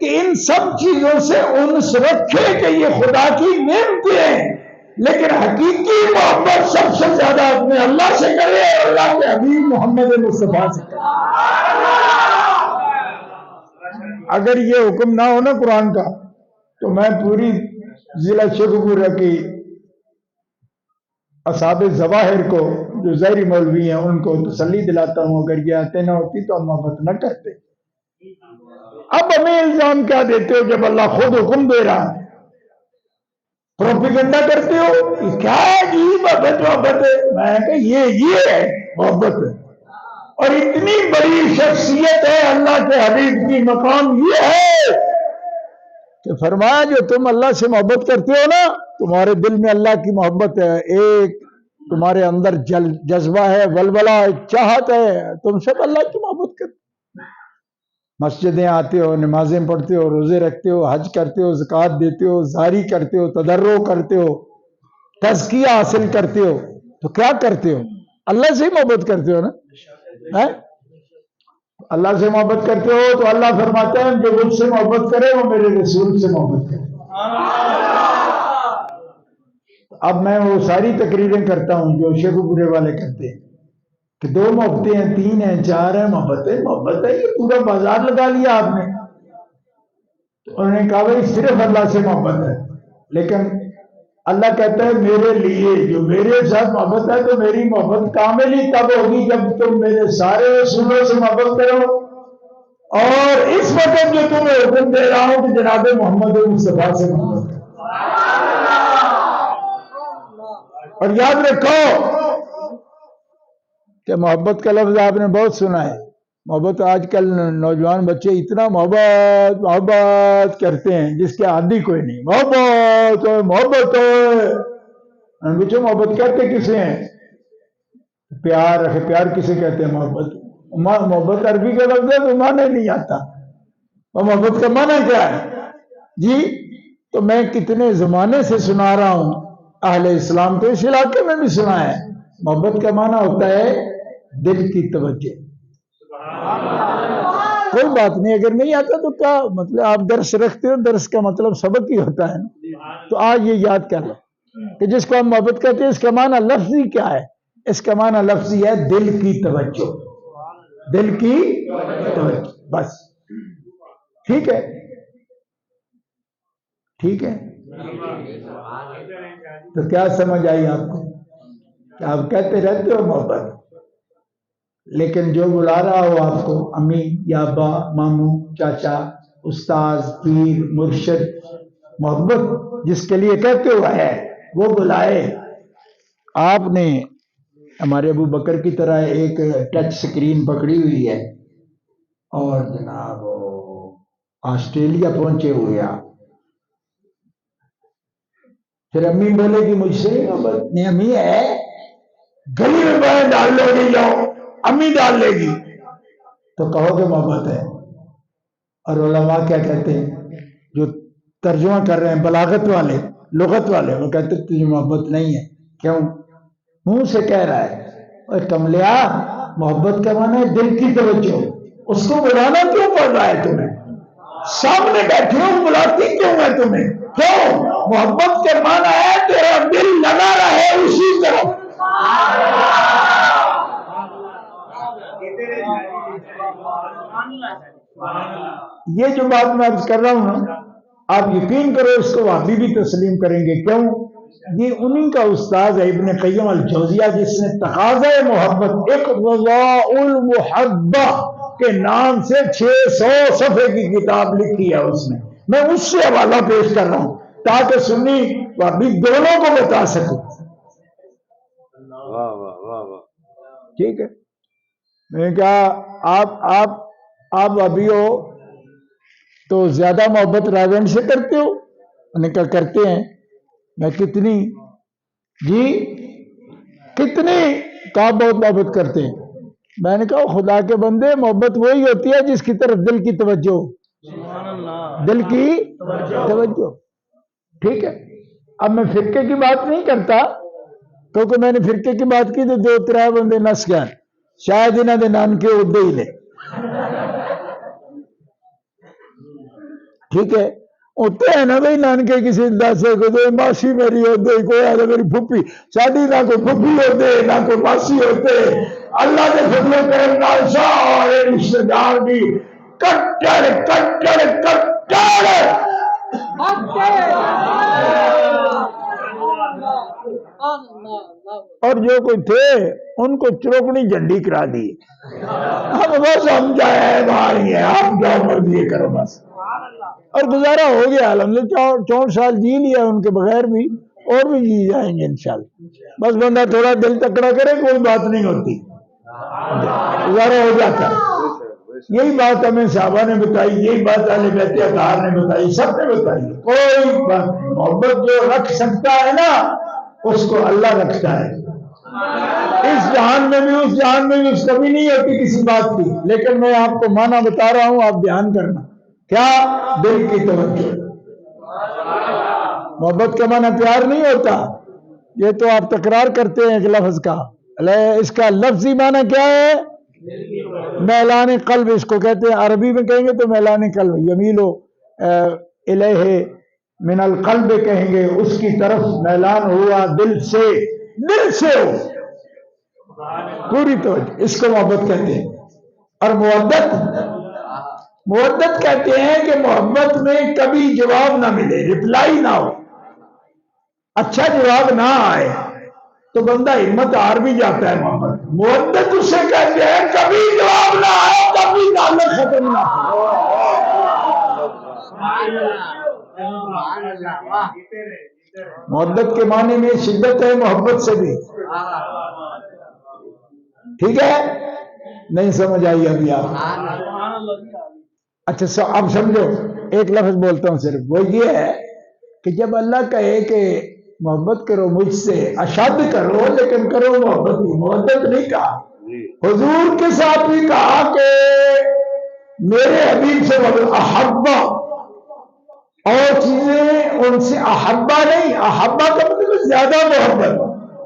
کہ ان سب چیزوں سے انس رکھے کہ یہ خدا کی نعمتیں ہیں، لیکن حقیقی محبت سب سے زیادہ اپنے اللہ سے کرے اور اللہ کے حبیب محمد مصطفیٰ سے کرے۔ اگر یہ حکم نہ ہونا قرآن کا تو میں پوری ضلع شیخوپورہ کی اصحاب ظواہر کو جو ظاہری مولوی ہیں ان کو تسلی دلاتا ہوں، اگر یہ آتے نہ ہوتی تو ہم محبت نہ کرتے۔ اب ہمیں الزام کیا دیتے ہو جب اللہ خود حکم دے رہا ہے؟ پروپیگنڈا کرتے ہو، کیا جی محبت ہے؟ میں کہ یہ ہے محبت، اور اتنی بڑی شخصیت ہے اللہ کے حبیب کی، مقام یہ ہے کہ فرمایا جو تم اللہ سے محبت کرتے ہو نا، تمہارے دل میں اللہ کی محبت ہے، ایک تمہارے اندر جذبہ ہے، ولولہ، چاہت ہے، تم سب اللہ کی محبت کرتے ہو، مسجدیں آتے ہو، نمازیں پڑھتے ہو، روزے رکھتے ہو، حج کرتے ہو، زکوٰۃ دیتے ہو، زاری کرتے ہو، تضرع کرتے ہو، تزکیہ حاصل کرتے ہو، تو کیا کرتے ہو؟ اللہ سے محبت کرتے ہو نا؟ اللہ سے محبت کرتے ہو تو اللہ فرماتا ہے جو مجھ سے محبت کرے وہ میرے رسول سے محبت کرے۔ اب میں وہ ساری تقریریں کرتا ہوں جو شیخوپورے والے کرتے ہیں کہ 2 محبتیں ہیں، 3 ہیں، 4 ہیں، محبت ہے، یہ پورا بازار لگا لیا آپ نے۔ تو انہوں نے کہا بھائی صرف اللہ سے محبت ہے، لیکن اللہ کہتا ہے میرے لیے جو میرے ساتھ محبت ہے تو میری محبت کامل ہی تب ہوگی جب تم میرے سارے رسولوں سے محبت کرو، اور اس وقت جو تمہیں حکم دے رہا ہوں کہ جناب محمد مصطفیٰ سے محبت کرو۔ اور یاد رکھو کہ محبت کا لفظ آپ نے بہت سنا ہے، محبت آج کل نوجوان بچے اتنا محبت کرتے ہیں جس کے عادی کوئی نہیں، محبت ہے، بچوں محبت کہتے کسے ہیں؟ پیار کسے کہتے ہیں؟ محبت عربی کا لفظ ہے تو معنی نہیں آتا، اور محبت کا معنی کیا ہے جی؟ تو میں کتنے زمانے سے سنا رہا ہوں، اہل اسلام تو اس علاقے میں بھی سنا ہے، محبت کا معنی ہوتا ہے دل کی توجہ۔ کوئی بات نہیں، اگر نہیں آتا تو کیا مطلب، آپ درس رکھتے ہو، درس کا مطلب سبق ہی ہوتا ہے، تو آج یہ یاد کر لو کہ جس کو ہم محبت کہتے ہیں اس کا معنی لفظی کیا ہے؟ اس کا معنی لفظی ہے دل کی توجہ، دل کی توجہ، بس، ٹھیک ہے؟ ٹھیک ہے، تو کیا سمجھ آئی آپ کو؟ کہ آپ کہتے رہتے ہو محبت، لیکن جو بلا رہا ہو آپ کو امی یا ابا، ماموں، چاچا، استاذ، پیر، مرشد، محبت جس کے لیے کہتے ہو ہے وہ بلائے۔ آپ نے ہمارے ابو بکر کی طرح ایک ٹچ سکرین پکڑی ہوئی ہے اور جناب آسٹریلیا پہنچے ہوئے آپ، پھر امی بولے گی مجھ سے محبت نہیں، امی ہے گلی میں بائیں ڈال لو گے، جاؤ امی ڈال لے گی تو کہو کہ محبت ہے۔ اور علماء کیا کہتے ہیں جو ترجمہ کر رہے ہیں بلاغت والے، لغت والے، وہ کہتے ہیں تجھے محبت نہیں ہے، کیوں؟ منہ سے کہہ رہا ہے۔ اور کملیا، محبت کا معنی ہے دل کی توجہ، اس کو بلانا کیوں پڑ رہا ہے تمہیں؟ سامنے بیٹھے ہو بلاتی کیوں ہے تمہیں؟ کیوں؟ محبت کے معنی ہے تیرا دل لگا رہے اسی طرف۔ یہ جو بات میں عرض کر رہا ہوں نا، آپ یقین کرو اس کو وہابی بھی تسلیم کریں گے، کیوں؟ یہ انہی کا استاد ہے ابن قیم الجوزیہ، جس نے تقاضۂ محبت اقتضاء المحبہ کے نام سے 600 صفحے کی کتاب لکھی ہے اس نے، میں اس سے حوالہ پیش کر رہا ہوں تاکہ سنی وہابی دونوں کو بتا سکوں۔ واہ واہ واہ واہ، ٹھیک ہے، میں نے کہا آپ وہابی ہو تو زیادہ محبت راوینڈ سے کرتے ہو؟ انہوں نے کہا کرتے ہیں۔ میں کتنی؟ جی کتنی؟ کہا بہت محبت کرتے ہیں۔ میں نے کہا خدا کے بندے، محبت وہی ہوتی ہے جس کی طرف دل کی توجہ ہو، دل کی توجہ، ٹھیک ہے۔ اب میں فرقے کی بات نہیں کرتا کیونکہ میں نے فرقے کی بات کی تو 2-3 بندے نس گئے، شاید انہوں نے نان کے اردو ہی لے، ٹھیک ہے۔ ہوتے ہیں نا بھائی نانکے کسی داسے کو دے، ماسی میری ہوتے، کوئی آدھے میری پھپھی، ساڈی نہ کوئی پھپھی ہوتے نہ کوئی ماسی ہوتے، اللہ کے فضل و کرم نال سارے رشتے دار بھی کٹڑ کٹڑ کٹڑ، اور جو کوئی تھے ان کو چروکنی جھنڈی کرا دی، اب بس ہم جائے بھائی ہیں، آپ جو مرضی کرو بس، اور گزارا ہو گیا الحمدللہ، 64 سال جی لیا ان کے بغیر بھی، اور بھی جی جائیں گے انشاءاللہ، بس بندہ تھوڑا دل تکڑا کرے کوئی بات نہیں ہوتی، گزارا ہو جاتا ہے۔ یہی بات ہمیں صحابہ نے بتائی، یہی بات اہل بیت اطہار نے بتائی، سب نے بتائی، کوئی بات نہیں۔ محبت جو رکھ سکتا ہے نا اس کو اللہ رکھتا ہے، اس جہان میں بھی اس جہان میں بھی اس کمی نہیں ہوتی کسی بات کی، لیکن میں آپ کو معنی بتا رہا ہوں، آپ دھیان کرنا، کیا؟ دل کی توجہ۔ محبت کا معنی پیار نہیں ہوتا، یہ تو آپ تکرار کرتے ہیں ایک لفظ کا، اس کا لفظی معنی کیا ہے؟ میلان قلب اس کو کہتے ہیں، عربی میں کہیں گے تو میلان قلب، یمیل الیہ من القلب کہیں گے، اس کی طرف میلان ہوا دل سے، دل سے ہو پوری توجہ، اس کو محبت کہتے ہیں۔ اور محبت کہتے ہیں کہ محبت میں کبھی جواب نہ ملے، رپلائی نہ ہو، اچھا جواب نہ آئے تو بندہ ہمت ہار بھی جاتا ہے۔ محبت اسے کہتے ہیں کبھی جواب نہ آئے، کبھی تعلق ختم نہ ہو۔ محبت کے معنی میں شدت ہے، محبت سے بھی، ٹھیک ہے؟ نہیں سمجھ آئی ابھی آپ؟ اچھا اب سمجھو، ایک لفظ بولتا ہوں صرف، وہ یہ ہے کہ جب اللہ کہے کہ محبت کرو مجھ سے، اشد کرو لیکن کرو محبت ہی، محبت نہیں کہا، حضور کے ساتھ بھی کہا کہ میرے حبیب سے احبا، اور چیزیں ان سے احبا نہیں، احبا کا مطلب زیادہ محبت،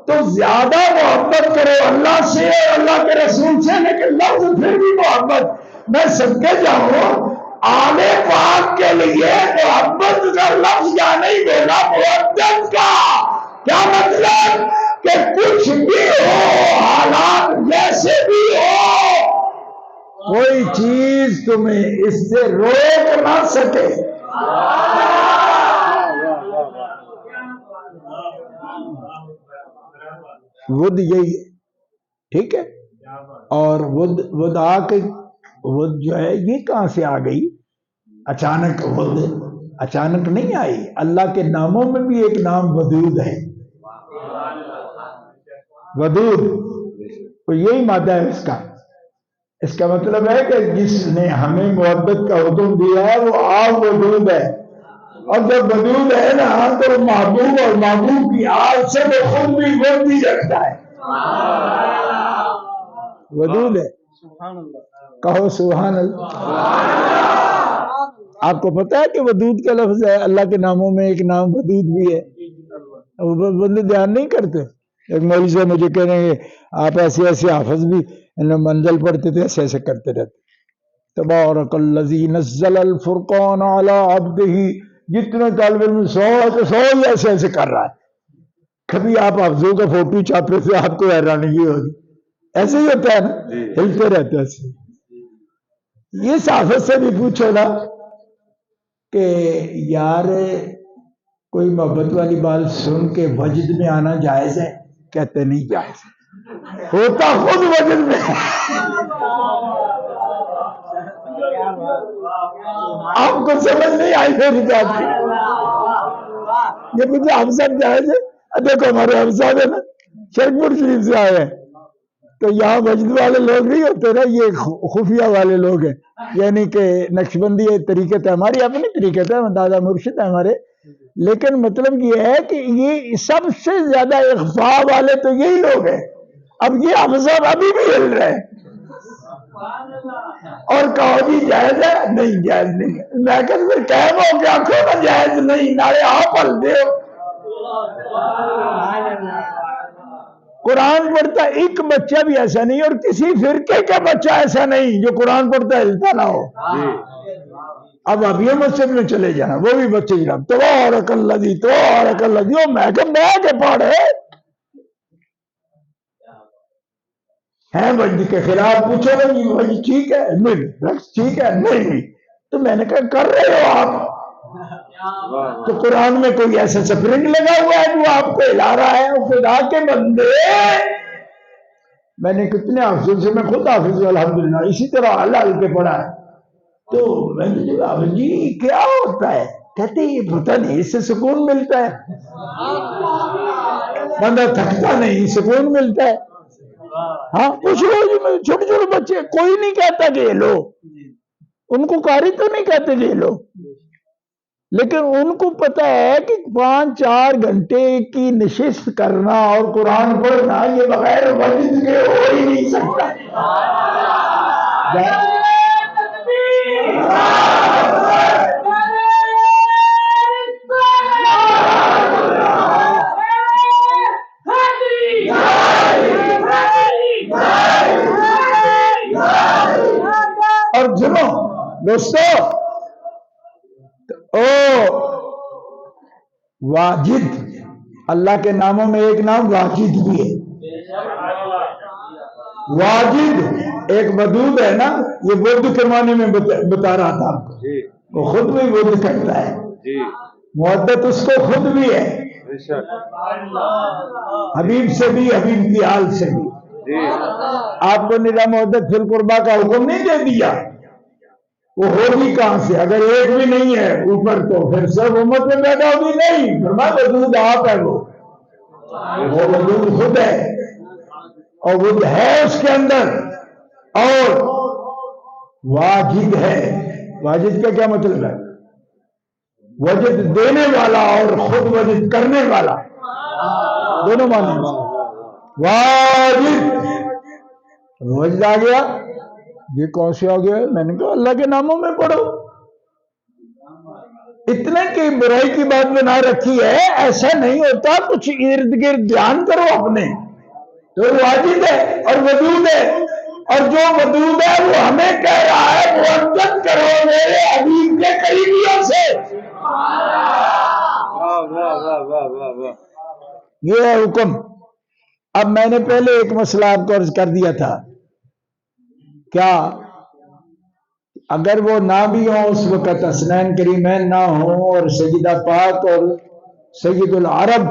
تو زیادہ محبت کرو اللہ سے اور اللہ کے رسول سے، لیکن لفظ پھر بھی محبت۔ میں صدقے جاؤں آل پاک کے لیے محبت کا لفظ یا نہیں بولا، محبت کا کیا مطلب؟ کہ کچھ بھی ہو، حالات جیسے بھی ہو، کوئی چیز تمہیں اس سے روک نہ سکے۔ ود یہی ہے، ٹھیک ہے. اور ود آ کے ود جو ہے یہ کہاں سے آ گئی؟ اچانک ود اچانک نہیں آئی. اللہ کے ناموں میں بھی ایک نام ودود ہے. ودود تو یہی مادہ ہے اس کا. اس کا مطلب ہے کہ جس نے ہمیں محبت کا حکم دیا ہے وہ آگ ودود ہے. اور جب ودود ہے نا تو محبوب اور محبوب کی آگ سے وہ خود بھی ود بھی رکھتا ہے. ودود ہے. کہو سبحان اللہ. آپ کو پتا ہے کہ ودود کا لفظ ہے اللہ کے ناموں میں ایک نام ودود بھی ہے. وہ بندے دھیان نہیں کرتے. ایک مولوی سے مجھے کہہ رہے ہیں آپ ایسے ایسے حافظ بھی منزل پڑھتے تھے، ایسے ایسے کرتے رہتے. تبارک الذی نزل الفرقان علی عبدہ. جتنے طالب علم 100 ایسے ایسے کر رہا ہے. کبھی آپ حافظوں کا فوٹو چھاپے سے آپ کو حیرانگی ہوگی. ایسے ہی ہوتا ہے نا، ہلتے رہتے ایسے. یہ حافظ سے بھی پوچھو نا کہ یار کوئی محبت والی بات سن کے وجد میں آنا جائز ہے؟ کہتے نہیں جائز. ہوتا خود وجد میں. آپ کو سمجھ نہیں آئی میری بات کی. یہ مجھے ہم سب جائز ہے. دیکھو ہمارے ہم صاحب ہے نا شیخ پور شریف سے آئے ہیں، تو یہاں وجد والے لوگ نہیں ہوتے نا، یہ خفیہ والے لوگ ہیں. یعنی کہ نقشبندی طریقت ہے، ہماری اپنی طریقت ہے، دادا مرشد ہے ہمارے. لیکن مطلب یہ ہے کہ یہ سب سے زیادہ اخفاء والے تو یہی لوگ ہیں. اب یہ ہم سب ابھی بھی ہل رہے ہیں اور کہو جی جائز ہے؟ نہیں جائز نہیں. میں کہو کہ آنکھوں میں جائز نہیں، نارے آپ ہل دے. قرآن پڑھتا ایک بچہ بھی ایسا نہیں، اور کسی فرقے کا بچہ ایسا نہیں جو قرآن پڑھتا ہلتا نہ ہو. اب ابھی مسجد میں چلے جانا، وہ بھی بچے جناب تبارک الذی تبارک الذی. میں کہ پڑھے ہیں وجد کے خلاف. پوچھو نا جی وجد ٹھیک ہے؟ نہیں. ٹھیک ہے؟ نہیں. تو میں نے کہا کر رہے ہو آپ تو قرآن میں کوئی ایسا سپرنگ لگا ہوا ہے جو آپ کو ہلا رہا ہے؟ خدا کے بندے، میں نے کتنے حافظ سے، میں خود حافظ ہوں الحمدللہ، اسی طرح ہل کے پڑھا ہے. تو میں نے کہا جی کیا ہوتا ہے؟ کہتے یہ پتہ نہیں، اس سے سکون ملتا ہے. بندہ تھکتا نہیں، سکون ملتا ہے. ہاں کچھ لوگ چھوٹے چھوٹے بچے، کوئی نہیں کہتا کہ یہ لو، ان کو قاری تو نہیں کہتے کہ یہ لو، لیکن ان کو پتا ہے کہ 5-4 گھنٹے کی نشست کرنا اور قرآن پڑھنا یہ بغیر وجد کے ہو ہی نہیں سکتا. اور سنو دوستو، واجد، اللہ کے ناموں میں ایک نام واجد بھی ہے. واجد ایک ودود ہے نا، یہ ود کے معنی میں بتا رہا تھا آپ کو. وہ خود بھی ود کرتا ہے، محبت اس کو خود بھی ہے، حبیب سے بھی، حبیب کی آل سے بھی. آپ کو نظام محبت فی القربہ کا حکم نہیں دے دیا؟ وہ ہوگی کہاں سے اگر ایک بھی نہیں ہے اوپر؟ تو پھر سب امت میں پیدا ہوگی نہیں. فرمایا ودود آپ ہے، وہ ودود خود ہے اور ود ہے اس کے اندر. اور واجد ہے. واجد کا کیا مطلب ہے؟ وجد دینے والا اور خود وجد کرنے والا، دونوں معنی. واجد وجد آ گیا. یہ کون سے آ گیا؟ میں نے کہا اللہ کے ناموں میں پڑھو. اتنے کی برائی کی بات بنا رکھی ہے، ایسا نہیں ہوتا. کچھ ارد گرد دھیان کرو اپنے. تو واجد ہے اور ودود ہے، اور جو ودود ہے وہ ہمیں کہہ رہا ہے محبت کرو میرے حبیب کے قریبیوں سے. یہ ہے حکم. اب میں نے پہلے ایک مسئلہ آپ کو عرض کر دیا تھا، کیا اگر وہ نہ بھی ہوں اس وقت، حسنین کریمین نہ ہوں اور سیدہ پاک اور سید العرب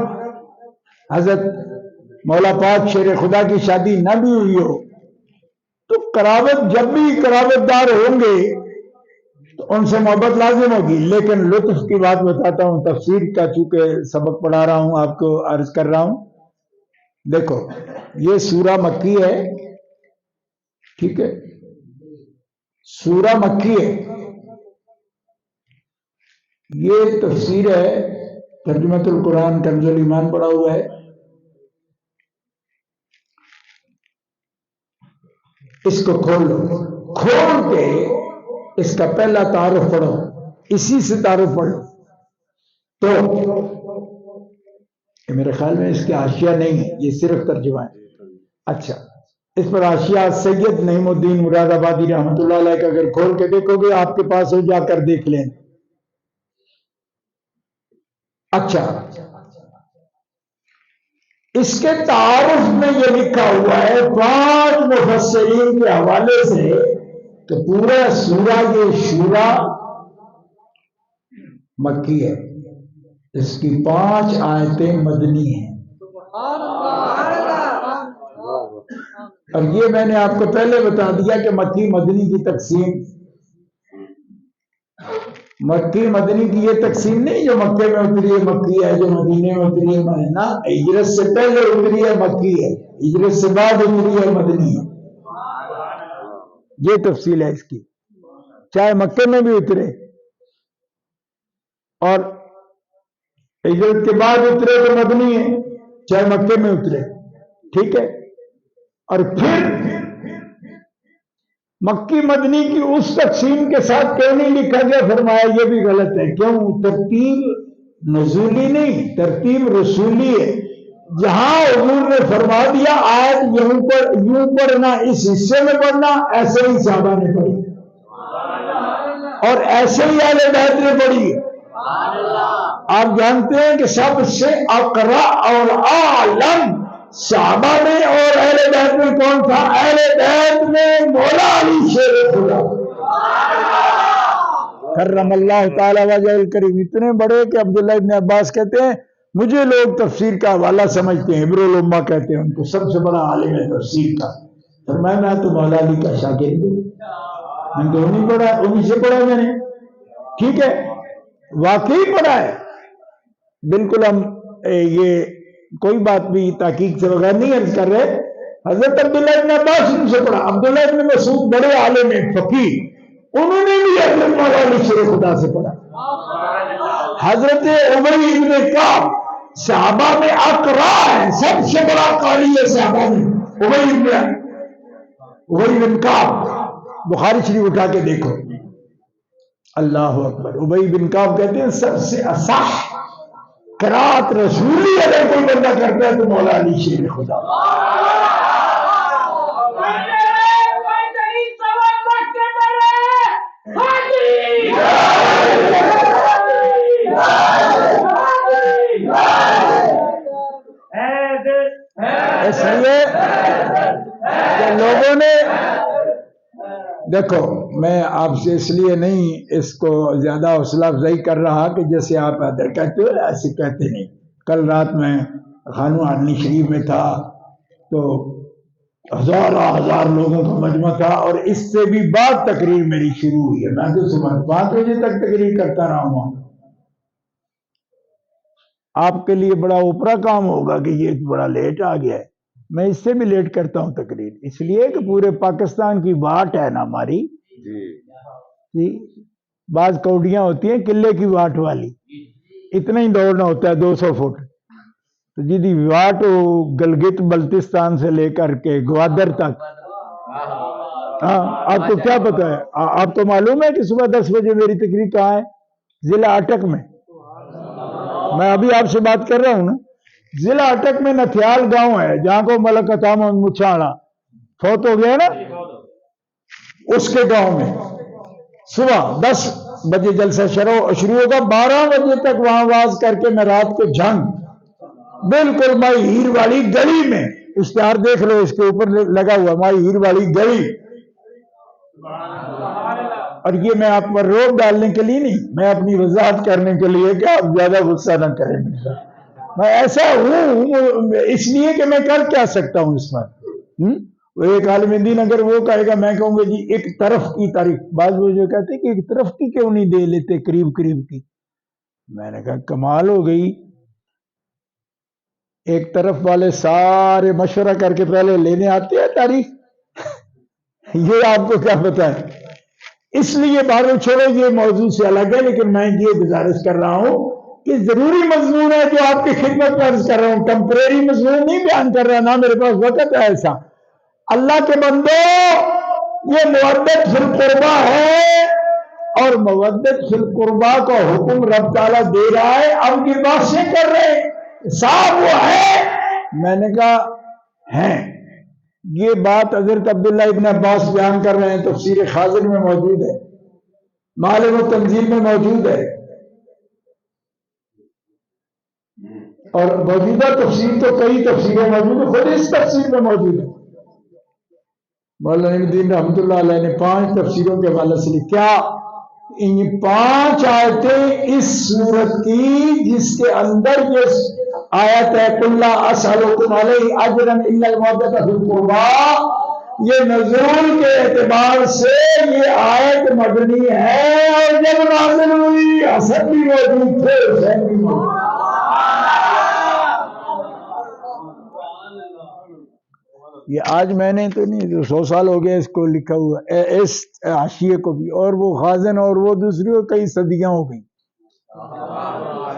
حضرت مولا پاک شیر خدا کی شادی نہ بھی ہوئی ہو تو قرابت جب بھی قرابت دار ہوں گے تو ان سے محبت لازم ہوگی. لیکن لطف کی بات بتاتا ہوں، تفسیر کا چونکہ سبق پڑھا رہا ہوں آپ کو عرض کر رہا ہوں. دیکھو یہ سورہ مکی ہے، ٹھیک ہے، سورہ مکی ہے. یہ تفسیر ہے، ترجمۃ القرآن کنز الایمان پڑھا ہوا ہے. اس کو کھول لو، کھول کے اس کا پہلا تعارف پڑھو، اسی سے تعارف پڑھو. تو میرے خیال میں اس کے حاشیہ نہیں ہے، یہ صرف ترجمہ ہے. اچھا، اس پر حاشیہ سید نعیم الدین مراد آبادی رحمۃ اللہ علیہ کا اگر کھول کے دیکھو گے آپ کے پاس ہو، جا کر دیکھ لیں. اچھا، اس کے تعارف میں یہ لکھا ہوا ہے 5 مفسرین کے حوالے سے کہ پورا سورہ یہ شورا مکی ہے. اس کی 5 آیتیں مدنی ہیں. اور یہ میں نے آپ کو پہلے بتا دیا کہ مکی مدنی کی تقسیم، مکی مدنی کی یہ تقسیم نہیں جو مکے میں اتری ہے مکی ہے، جو مدینے میں اتری ہے نا، ہجرت سے پہلے اتری ہے مکی ہے، ہجرت سے بعد اتری ہے مدنی ہے. یہ تفصیل ہے اس کی. چاہے مکے میں بھی اترے اور ہجرت کے بعد اترے تو مدنی ہے، چاہے مکے میں اترے، ٹھیک ہے. اور پھر مکی مدنی کی اس تقسیم کے ساتھ کیوں نہیں لکھا گیا؟ فرمایا یہ بھی غلط ہے. کیوں؟ ترتیب نزولی نہیں، ترتیب رسولی ہے. جہاں حضور نے فرما دیا آیت یوں پڑھنا، اس حصے میں پڑھنا، ایسے ہی صحابہ نے پڑھی اور ایسے ہی اہل بیت نے پڑھی. آپ جانتے ہیں کہ سب سے اقرا اور عالم صحابہ میں اور اہل بیت میں کون تھا؟ اہل بیت میں مولا علی شیر خدا کرم اللہ تعالی وجہ الکریم اتنے بڑے کہ عبداللہ ابن عباس کہتے ہیں مجھے لوگ تفسیر کا حوالہ سمجھتے ہیں، ابر الامہ کہتے ہیں ان کو، سب سے بڑا عالم ہے تفسیر کا. فرمایا میں تو مولا علی کا شاگرد ہوں، میں تو نہیں پڑھا، انہیں سے پڑھا میں نے. ٹھیک ہے، واقعی پڑھا ہے بالکل. ہم یہ کوئی بات بھی تحقیق سے بغیر نہیں عرض کر رہے. حضرت عبداللہ ابن عباس ان سے پڑھا، عبداللہ ابن مسعود بڑے عالم ہیں فقیہ، انہوں نے بھی حضرت مولا علی شیر خدا سے پڑھا. حضرت ابی ابن کعب صحابہ میں اقرا ہے، سب سے بڑا قاری ہے صحابہ میں ابی بن کعب. بخاری شریف اٹھا کے دیکھو. اللہ اکبر. ابی بن کعب کہتے ہیں سب سے اصح قرات رسولی اگر کوئی بندہ کرتا ہے تو مولا علی شیر خدا. اس لیے کہ لوگوں نے دیکھو، میں آپ سے اس لیے نہیں اس کو زیادہ حوصلہ افزائی کر رہا کہ جیسے آپ ادھر کہتے ہو ایسے کہتے نہیں. کل رات میں خانو عدنی شریف میں تھا تو ہزار لوگوں کا مجمع تھا اور اس سے بھی بعد تقریر میری شروع ہوئی ہے. میں تو صبح 5 بجے تک تقریر کرتا رہا ہوں. آپ کے لیے بڑا اوپرا کام ہوگا کہ یہ بڑا لیٹ آ گیا ہے. میں اس سے بھی لیٹ کرتا ہوں تقریر، اس لیے کہ پورے پاکستان کی واٹ ہے نا ہماری. جی بعض کوڈیاں ہوتی ہیں قلعے کی واٹ والی، اتنا ہی دوڑنا ہوتا ہے 200 فٹ. تو جی واٹ گلگت بلتستان سے لے کر کے گوادر تک. ہاں آپ کو کیا پتا ہے؟ آپ کو معلوم ہے کہ صبح 10 بجے میری تقریر کہاں ہے؟ ضلع اٹک میں. میں ابھی آپ سے بات کر رہا ہوں نا، ضلع اٹک میں نتھیال گاؤں ہے جہاں کو ملک عطا محمد مچھاڑا فوت ہو گیا نا، اس کے گاؤں میں صبح 10 بجے جلسہ شروع ہوگا، 12 بجے تک وہاں واز کر کے میں رات کو جھنگ بالکل مائی ہیر والی گلی میں، اشتہار دیکھ لو اس کے اوپر لگا ہوا مائی ہیر والی گلی. اور یہ میں آپ پر روک ڈالنے کے لیے نہیں، میں اپنی وضاحت کرنے کے لیے کہ آپ زیادہ غصہ نہ کریں. میں ایسا ہوں اس لیے کہ میں کر کیا سکتا ہوں اس پر. وہ ایک عالم دین اگر وہ کہے گا میں کہوں گا جی ایک طرف کی تاریخ. بعض وہ جو کہتے ہیں کہ ایک طرف کی کیوں نہیں دے لیتے قریب قریب کی. میں نے کہا کمال ہو گئی. ایک طرف والے سارے مشورہ کر کے پہلے لینے آتے ہیں تاریخ. یہ آپ کو کیا پتا ہے. اس لیے بارو چھوڑو یہ موضوع سے الگ ہے. لیکن میں یہ گزارش کر رہا ہوں کہ ضروری مضمون ہے جو آپ کی خدمت میں عرض کر رہا ہوں. ٹمپریری مضمون نہیں بیان کر رہا, نہ میرے پاس وقت ہے ایسا. اللہ کے بندو یہ مودت فی القربہ ہے, اور مودت فی القربہ کا حکم رب تعالیٰ دے رہا ہے. اب یہ بات سے کر رہے ہیں صاحب وہ ہے. میں نے کہا ہیں. یہ بات حضرت عبداللہ ابن عباس بیان کر رہے ہیں, تفسیر خازن میں موجود ہے, معالم و تنزیل میں موجود ہے, اور موجودہ تفسیر تو کئی تفسیریں موجود ہیں, خود اس تفسیر میں موجود ہے. مولانا ابن الدین رحمۃ اللہ علیہ نے 5 تفسیروں کے حوالے سے لکھا. ان 5 آیتیں اس صورت کی جس کے اندر یہ آیت ہے قُلْ لَا أَسْأَلُكُمْ عَلَيْهِ أَجْرًا إِلَّا الْمَوَدَّةَ فِي الْقُرْبَىٰ, یہ نزول کے اعتبار سے یہ آیت مدنی ہے. اور جب نازل ہوئی حسن بھی موجود تھے, حسین بھی موجود. یہ آج میں نے تو نہیں, 100 سال ہو گئے اس کو لکھا ہوا, اس حاشیے کو بھی, اور وہ خازن اور وہ دوسری اور کئی صدیاں ہو گئی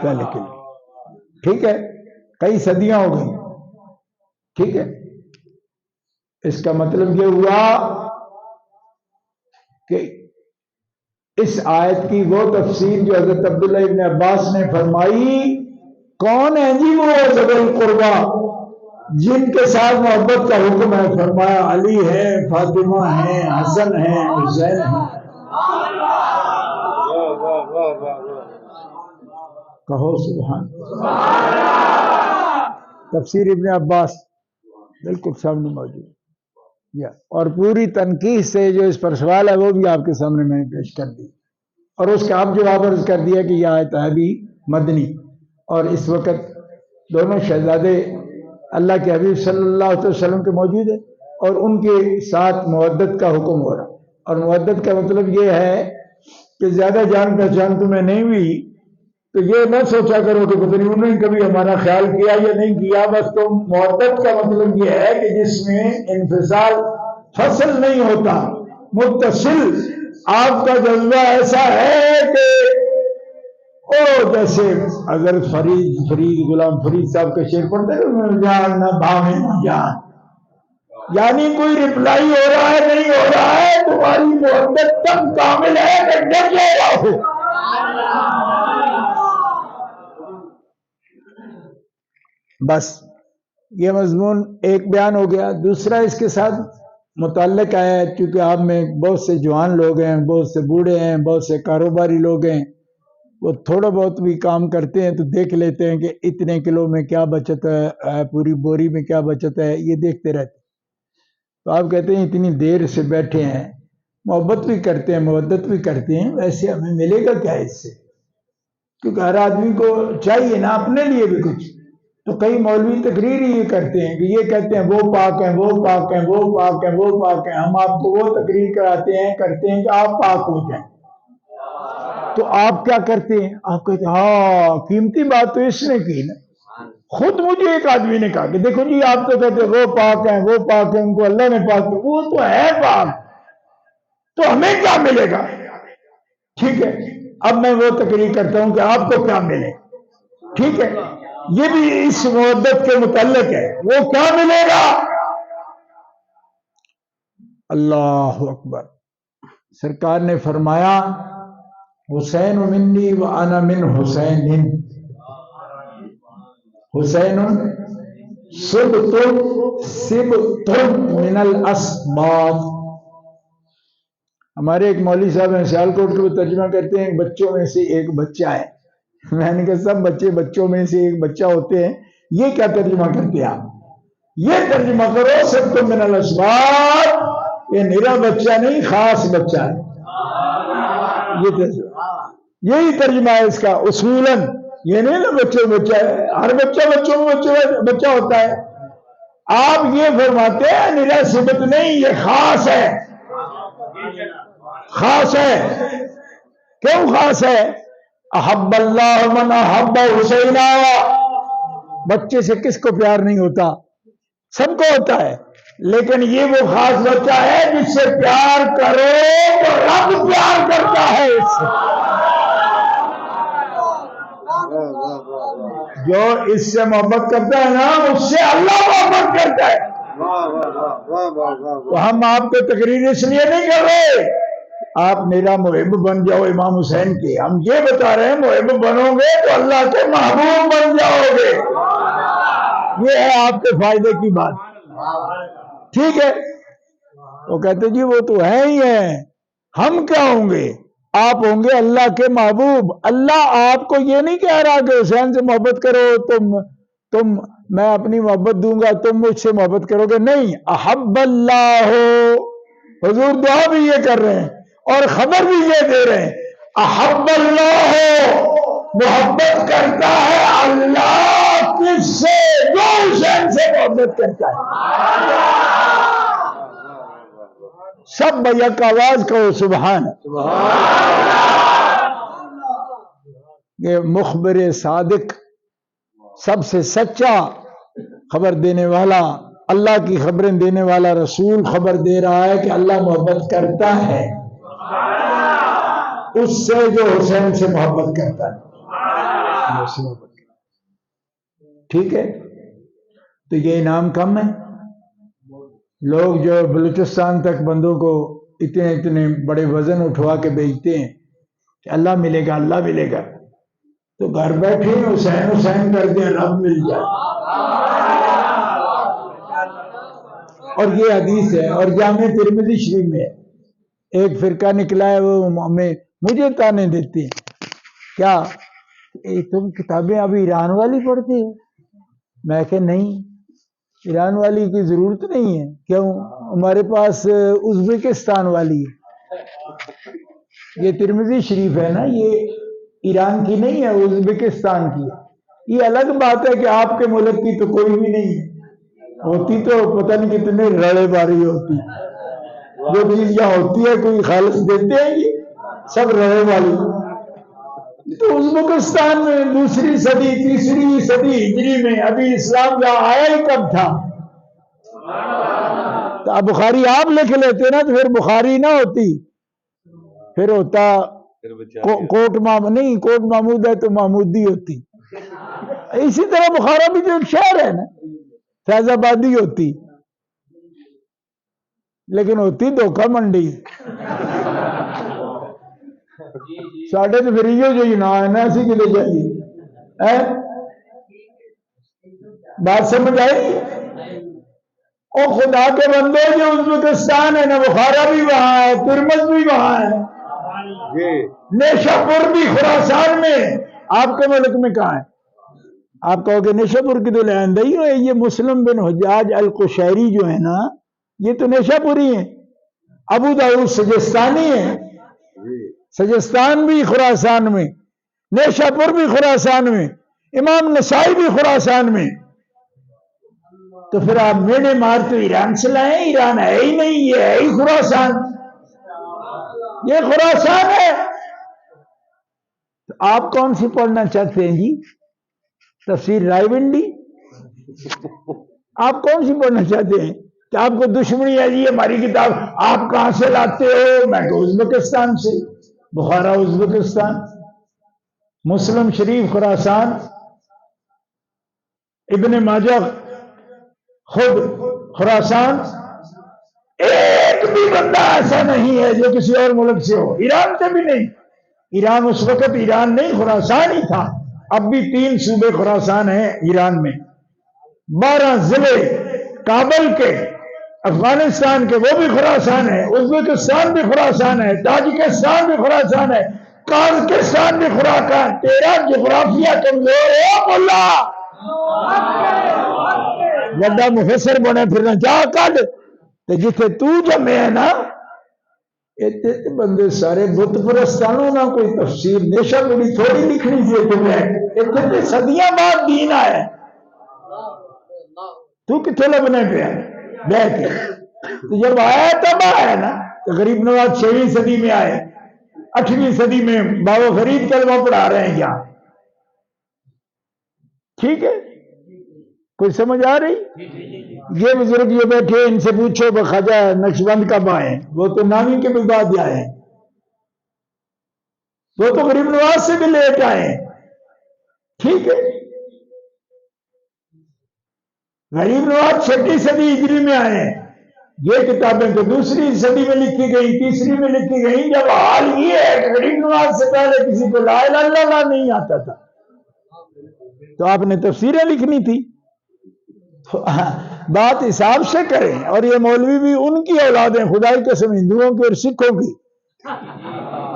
پہلے کے لیے. ٹھیک ہے, کئی صدیاں ہو گئی. ٹھیک ہے, اس کا مطلب یہ ہوا کہ اس آیت کی وہ تفسیر جو حضرت عبداللہ ابن عباس نے فرمائی, کون ہے جی وہ ذوی القربیٰ جن کے ساتھ محبت کا حکم ہے؟ فرمایا علی ہے, فاطمہ ہے, حسن ہے, حسین ہے. کہو سبحان. تفسیر ابن عباس بالکل سامنے موجود ہے, اور پوری تنقید سے جو اس پر سوال ہے وہ بھی آپ کے سامنے میں نے پیش کر دی, اور اس کا آپ جواب عرض کر دیا کہ یہ آیت ہے بھی مدنی. اور اس وقت دونوں شہزادے اللہ کے حبیب صلی اللہ علیہ وسلم کے موجود ہیں, اور ان کے ساتھ مودت کا حکم ہو رہا. اور مودت کا مطلب یہ ہے کہ زیادہ جان پہچان تمہیں نہیں ہوئی تو یہ نہ سوچا کرو کہ پتہ نہیں انہوں نے کبھی ہمارا خیال کیا یا نہیں کیا. بس تم مودت کا مطلب یہ ہے کہ جس میں انفصال فصل نہیں ہوتا, متصل. آپ کا جذبہ ایسا ہے کہ جیسے اگر فرید غلام فرید صاحب کا شعر پڑھتے ہیں جان نہ بھاوے نہ جان, یعنی کوئی رپلائی ہو رہا ہے نہیں ہو رہا ہے, تمہاری محبت تب کامل ہے کہ ڈر جائے گا ہو. بس یہ مضمون ایک بیان ہو گیا. دوسرا اس کے ساتھ متعلق ہے, کیونکہ آپ میں بہت سے جوان لوگ ہیں, بہت سے بوڑھے ہیں, بہت سے کاروباری لوگ ہیں, وہ تھوڑا بہت بھی کام کرتے ہیں تو دیکھ لیتے ہیں کہ اتنے کلو میں کیا بچت ہے, پوری بوری میں کیا بچت ہے, یہ دیکھتے رہتے. تو آپ کہتے ہیں اتنی دیر سے بیٹھے ہیں, محبت بھی کرتے ہیں, مودت بھی کرتے ہیں, ویسے ہمیں ملے گا کیا اس سے؟ کیونکہ ہر آدمی کو چاہیے نا اپنے لیے بھی کچھ. تو کئی مولوی تقریر ہی کرتے ہیں کہ یہ کہتے ہیں وہ پاک ہیں, وہ پاک ہیں, وہ پاک ہیں, وہ پاک ہیں. ہم آپ کو وہ تقریر کرتے ہیں کہ آپ پاک ہو جائیں. تو آپ کیا کرتے ہیں؟ آپ کہتے ہیں ہاں قیمتی بات تو اس نے کی نا. خود مجھے ایک آدمی نے کہا کہ دیکھو جی آپ تو کہتے ہیں وہ پاک ہیں, وہ پاک ہیں, ان کو اللہ نے پاک کیا. وہ تو ہے پاک, تو ہمیں کیا ملے گا؟ ٹھیک ہے, اب میں وہ تقریر کرتا ہوں کہ آپ کو کیا ملے. ٹھیک ہے, یہ بھی اس مودت کے متعلق ہے. وہ کیا ملے گا؟ اللہ اکبر. سرکار نے فرمایا حسین منی و انا من حسین, حسین سبت من الاسباط. ہمارے ایک مولوی صاحب ہیں سیالکوٹ کے, وہ ترجمہ کرتے ہیں بچوں میں سے ایک بچہ ہے. میں نے کہا سب بچے بچوں میں سے ایک بچہ ہوتے ہیں, یہ کیا ترجمہ کرتے ہیں آپ؟ یہ ترجمہ کرو سبت من الاسباط, یہ میرا بچہ نہیں خاص بچہ ہے. یہ ترجمہ, یہی ترجمہ ہے اس کا اصولاً. یہ نہیں نا بچوں بچہ ہے، ہر بچہ بچوں میں بچہ ہوتا ہے. آپ یہ فرماتے ہیں مناسبت نہیں، یہ خاص ہے. خاص ہے. کیوں خاص ہے؟ احب اللہ من احب حسینا. بچے سے کس کو پیار نہیں ہوتا؟ سب کو ہوتا ہے، لیکن یہ وہ خاص بچہ ہے جس سے پیار کرو تو رب پیار کرتا ہے اس سے. جو اس سے محبت کرتا ہے نا اس سے اللہ محبت کرتا ہے. تو ہم آپ کو تقریر اس لیے نہیں کر رہے آپ میرا محب بن جاؤ امام حسین کی، ہم یہ بتا رہے ہیں محب بنو گے تو اللہ کے محبوب بن جاؤ گے. یہ ہے آپ کے فائدے کی بات. ٹھیک ہے. وہ کہتے جی وہ تو ہے ہی ہے، ہم کیا ہوں گے؟ آپ ہوں گے اللہ کے محبوب. اللہ آپ کو یہ نہیں کہہ رہا کہ حسین سے محبت کرو، تم میں اپنی محبت دوں گا تم مجھ سے محبت کرو گے. نہیں، احب اللہ ہو. حضور دعا بھی یہ کر رہے ہیں اور خبر بھی یہ دے رہے ہیں، احب اللہ ہو، محبت کرتا ہے اللہ کس سے؟ جو حسین سے محبت کرتا ہے. سب بیک آواز کہو سبحان. یہ مخبر صادق، سب سے سچا خبر دینے والا، اللہ کی خبریں دینے والا رسول خبر دے رہا ہے کہ اللہ محبت کرتا ہے اس سے جو حسین سے محبت کرتا ہے. ٹھیک ہے. تو یہ انعام کم ہے. لوگ جو بلوچستان تک بندوں کو اتنے بڑے وزن اٹھوا کے بیچتے ہیں کہ اللہ ملے گا اللہ ملے گا، تو گھر بیٹھے حسین حسین کر کے رب مل جائے. اور یہ حدیث ہے، اور جامع ترمذی شریف میں ایک فرقہ نکلا ہے وہ مجھے تانے دیتے ہیں، کیا تم کتابیں ابھی ایران والی پڑھتے ہو؟ میں کہ نہیں، ایران والی کی ضرورت نہیں ہے. کیوں؟ ہمارے پاس ازبکستان والی ہے. یہ ترمذی شریف ہے نا، یہ ایران کی نہیں ہے، ازبکستان کی ہے. یہ الگ بات ہے کہ آپ کے ملک کی تو کوئی بھی نہیں ہے، ہوتی تو پتہ نہیں کتنے رڑے باری ہوتی. جو چیز یہاں ہوتی ہے کوئی خالص دیتے ہیں یہ سب رڑے والی. تو ازبکستان میں دوسری صدی تیسری صدی ہجری میں ابھی اسلام جہاں آیا ہی کب تھا. تو اب بخاری آپ لکھ لیتے نا تو پھر بخاری نہ ہوتی، پھر ہوتا کوٹ نہیں، کوٹ محمود ہے تو محمودی ہوتی. اسی طرح بخارا بھی جو ایک شہر ہے نا فیض آبادی ہوتی، لیکن ہوتی دھوکہ منڈی. ساڑھے تو پھر یہ جو نہ ہے نا اسی کے لیے جائیے. بات سمجھ آئی؟ او خدا کے بندے، جو ازبکستان ہے نا بخارا بھی وہاں ہے، ترمذ بھی وہاں ہے، نیشا پور بھی خراسان میں. آپ کے ملک میں کہاں ہے؟ آپ کہو گے نیشا پور کی تو لہندئی ہے. یہ مسلم بن حجاج القشیری جو ہے نا یہ تو نیشا پوری ہیں. ابو داؤد سجستانی ہے، سجستان بھی خراسان میں، نیشا پور بھی خراسان میں، امام نسائی بھی خراسان میں. تو پھر آپ میڑے مار تو ایران سے لائیں، ایران ہے ہی نہیں، یہ ہے ہی خراسان. یہ خراسان ہے. تو آپ کون سی پڑھنا چاہتے ہیں جی؟ تفسیر رائے ونڈی؟ آپ کون سی پڑھنا چاہتے ہیں کہ آپ کو دشمنی ہے جی ہماری کتاب آپ کہاں سے لاتے ہو؟ میں تو ازبکستان سے. بخارا ازبکستان، مسلم شریف خراسان، ابن ماجہ خود خراسان. ایک بھی بندہ ایسا نہیں ہے جو کسی اور ملک سے ہو، ایران سے بھی نہیں. ایران اس وقت ایران نہیں خراسان ہی تھا. اب بھی 3 صوبے خراسان ہیں ایران میں، 12 ضلع کابل کے افغانستان کے وہ بھی خراسان ہے، ازبکستان بھی خراسان ہے، تاجکستان بھی خراسان ہے، قازقستان بھی خراسان. تیرا جغرافیہ کمزور ہے مولا. وڈا مفسر بنے پھرنا جا کڈ تے جتھے تو جمے ہے نا اتنے بندے سارے بت پرستانوں نہ کوئی تفسیر نیشا بڑی تھوڑی لکھنی تھی اتنے صدیاں بعد دین آیا تو کتنے لبنے پہ بہ کے تو جب آیا تب آیا نا تو غریب نواز 6ویں صدی میں آئے 8ویں صدی میں بابا فرید کلمہ پڑھا رہے ہیں یہاں ٹھیک ہے کوئی سمجھ آ رہی یہ بزرگ یہ بیٹھے ان سے پوچھو بخواجہ نقشبند کب آئے وہ تو نامی کے بعد آئے وہ تو غریب نواز سے بھی لیٹ آئے ٹھیک ہے غریب نواز 6 صدی ہجری میں آئے یہ کتابیں تو دوسری صدی میں لکھی گئی تیسری میں لکھی گئی جب حال یہ ہے کہ غریب نواز سے پہلے کسی کو لا الہ الا اللہ نہیں آتا تھا تو آپ نے تفسیریں لکھنی تھی بات حساب سے کریں اور یہ مولوی بھی ان کی اولادیں خدائی قسم ہندوؤں کی اور سکھوں کی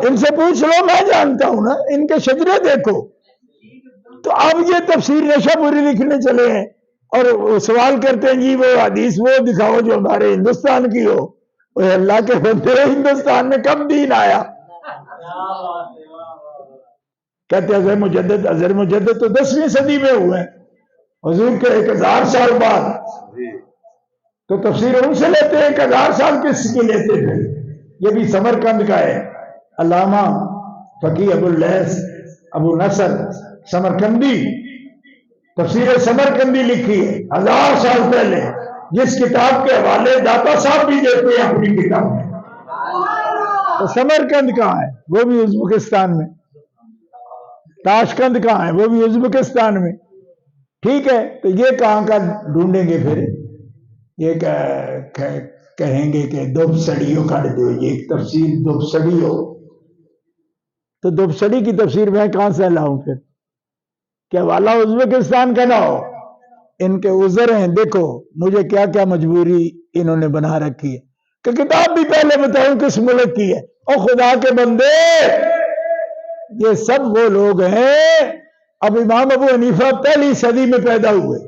ان سے پوچھ لو میں جانتا ہوں نا ان کے شجرے دیکھو تو اب یہ تفسیر نشہ پوری لکھنے چلے ہیں اور سوال کرتے ہیں جی وہ حدیث وہ دکھاؤ جو ہمارے ہندوستان کی ہو اللہ کے بندے ہندوستان میں کب دین آیا کہتے ہیں اظہر مجدد تو 10ویں صدی میں ہوئے حضور کے 1000 سال بعد تو تفسیر ان سے لیتے ہیں 1000 سال کس کی لیتے تھے یہ بھی سمرقند کا ہے علامہ فقی ابو اللیث ابو نصر سمرقندی تفسیر سمرقندی لکھی ہے 1000 سال پہلے جس کتاب کے حوالے داتا صاحب بھی دیتے ہیں اپنی کتاب میں تو سمرقند کہاں ہے وہ بھی ازبکستان میں تاشقند کہاں ہے وہ بھی ازبکستان میں ٹھیک ہے تو یہ کہاں کا ڈھونڈیں گے پھر یہ کہیں گے کہ دب سڑیوں کر دو یہ ایک تفسیر دب سڑی ہو تو دب سڑی کی تفسیر میں کہاں سے لاؤں پھر کہ حوالہ ازبکستان کا نہ ہو ان کے عذر ہیں دیکھو مجھے کیا کیا مجبوری انہوں نے بنا رکھی ہے کہ کتاب بھی پہلے بتاؤں کس ملک کی ہے اور خدا کے بندے یہ سب وہ لوگ ہیں اب امام ابو حنیفہ پہلی صدی میں پیدا ہوئے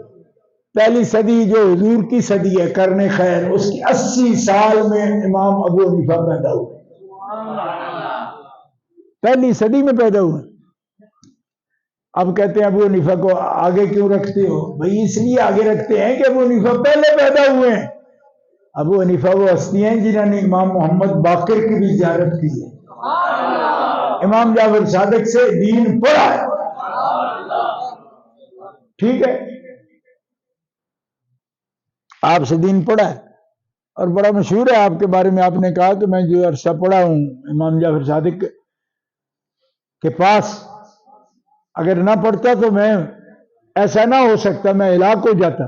پہلی صدی جو حضور کی صدی ہے کرنے خیر اس کی 80 سال میں امام ابو حنیفہ پیدا ہوئے پہلی صدی میں پیدا ہوئے اب کہتے ہیں ابو حنیفہ کو آگے کیوں رکھتے ہو بھئی اس لیے آگے رکھتے ہیں کہ ابو حنیفہ پہلے پیدا ہوئے ہیں ابو حنیفہ وہ ہستی ہیں جنہوں نے امام محمد باقر کی بھی زیارت کی ہے امام جعفر صادق سے دین پڑھا ہے ٹھیک ہے آپ سے دین پڑھا ہے اور بڑا مشہور ہے آپ کے بارے میں آپ نے کہا کہ میں جو عرصہ پڑھا ہوں امام جعفر صادق کے پاس اگر نہ پڑھتا تو میں ایسا نہ ہو سکتا میں ہلاک ہو جاتا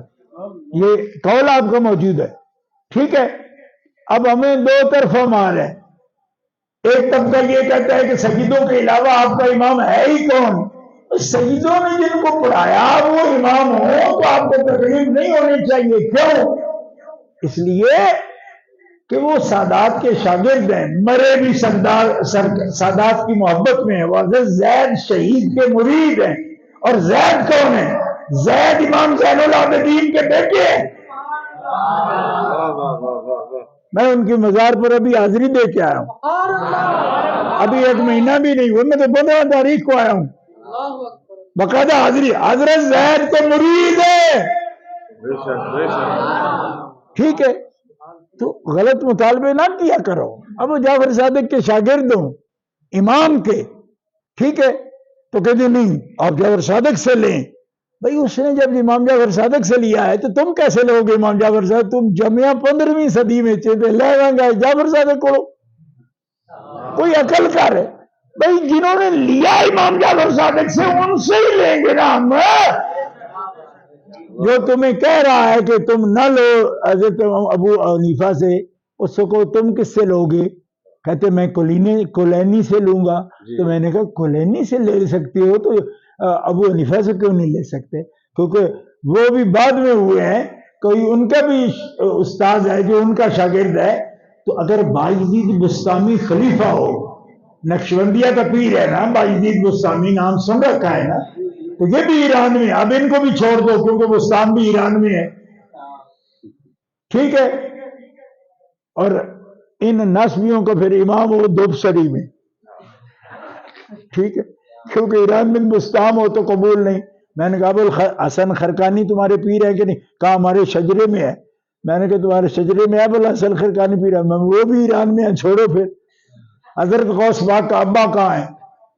یہ قول آپ کا موجود ہے ٹھیک ہے اب ہمیں دو طرفہ مار ہے ایک طبقہ یہ کہتا ہے کہ سجدوں کے علاوہ آپ کا امام ہے ہی کون سجدوں نے جن کو پڑھایا وہ امام ہو تو آپ کو تکلیف نہیں ہونی چاہیے کیوں اس لیے کہ وہ سادات کے شاگرد ہیں مرے بھی سادات کی محبت میں ہیں زید شہید کے مرید ہیں اور زید کون ہے زید امام زین العابدین کے بیٹے ہیں میں ان کی مزار پر ابھی حاضری دے کے آیا ہوں ابھی 1 مہینہ بھی نہیں ہوا میں تو 15 تاریخ کو آیا ہوں باقاعدہ حاضری حضرت زید کے مرید ہے ٹھیک ہے تو غلط مطالبے نہ کیا کرو ابو جعفر صادق کے شاگرد ہوں امام کے ٹھیک ہے تو کہتے نہیں آپ جعفر صادق سے لیں بھائی اس نے جب امام جعفر صادق سے لیا ہے تو تم کیسے لو گے امام جعفر صادق تم جمعہ 15ویں صدی میں چیتے لے گا جعفر صادق کو کوئی عقل کر ہے بھائی جنہوں نے لیا امام جعفر صادق سے ان سے ہی لیں گے نا ہم جو تمہیں کہہ رہا ہے کہ تم نہ لو حضرت ابو حنیفہ سے اس کو تم کس سے لو گے کہتے میں کلینی سے لوں گا تو میں نے کہا کلینی سے لے سکتے ہو تو ابو حنیفہ سے کیوں نہیں لے سکتے کیونکہ وہ بھی بعد میں ہوئے ہیں کوئی ان کا بھی استاد ہے جو ان کا شاگرد ہے تو اگر بایزید بستامی خلیفہ ہو نقشبندیہ کا پیر ہے نا بایزید بستامی نام سن رکھا ہے نا تو یہ بھی ایران میں اب ان کو بھی چھوڑ دو کیونکہ بستان بھی ایران میں ہے ٹھیک ہے اور ان نسبیوں کو پھر امام وہ دوبسری میں، ٹھیک ہے، کیونکہ ایران میں مستعام ہو تو قبول نہیں۔ میں نے کہا ابو الحسن خرقانی تمہارے پیر ہے کہ نہیں؟ کہا ہمارے شجرے میں ہے۔ میں نے کہا تمہارے شجرے میں ابو الحسن خرقانی پیر ہے؟ میں وہ بھی ایران میں ہے، چھوڑو پھر۔ حضرت غوث پاک کا ابا کہاں ہے؟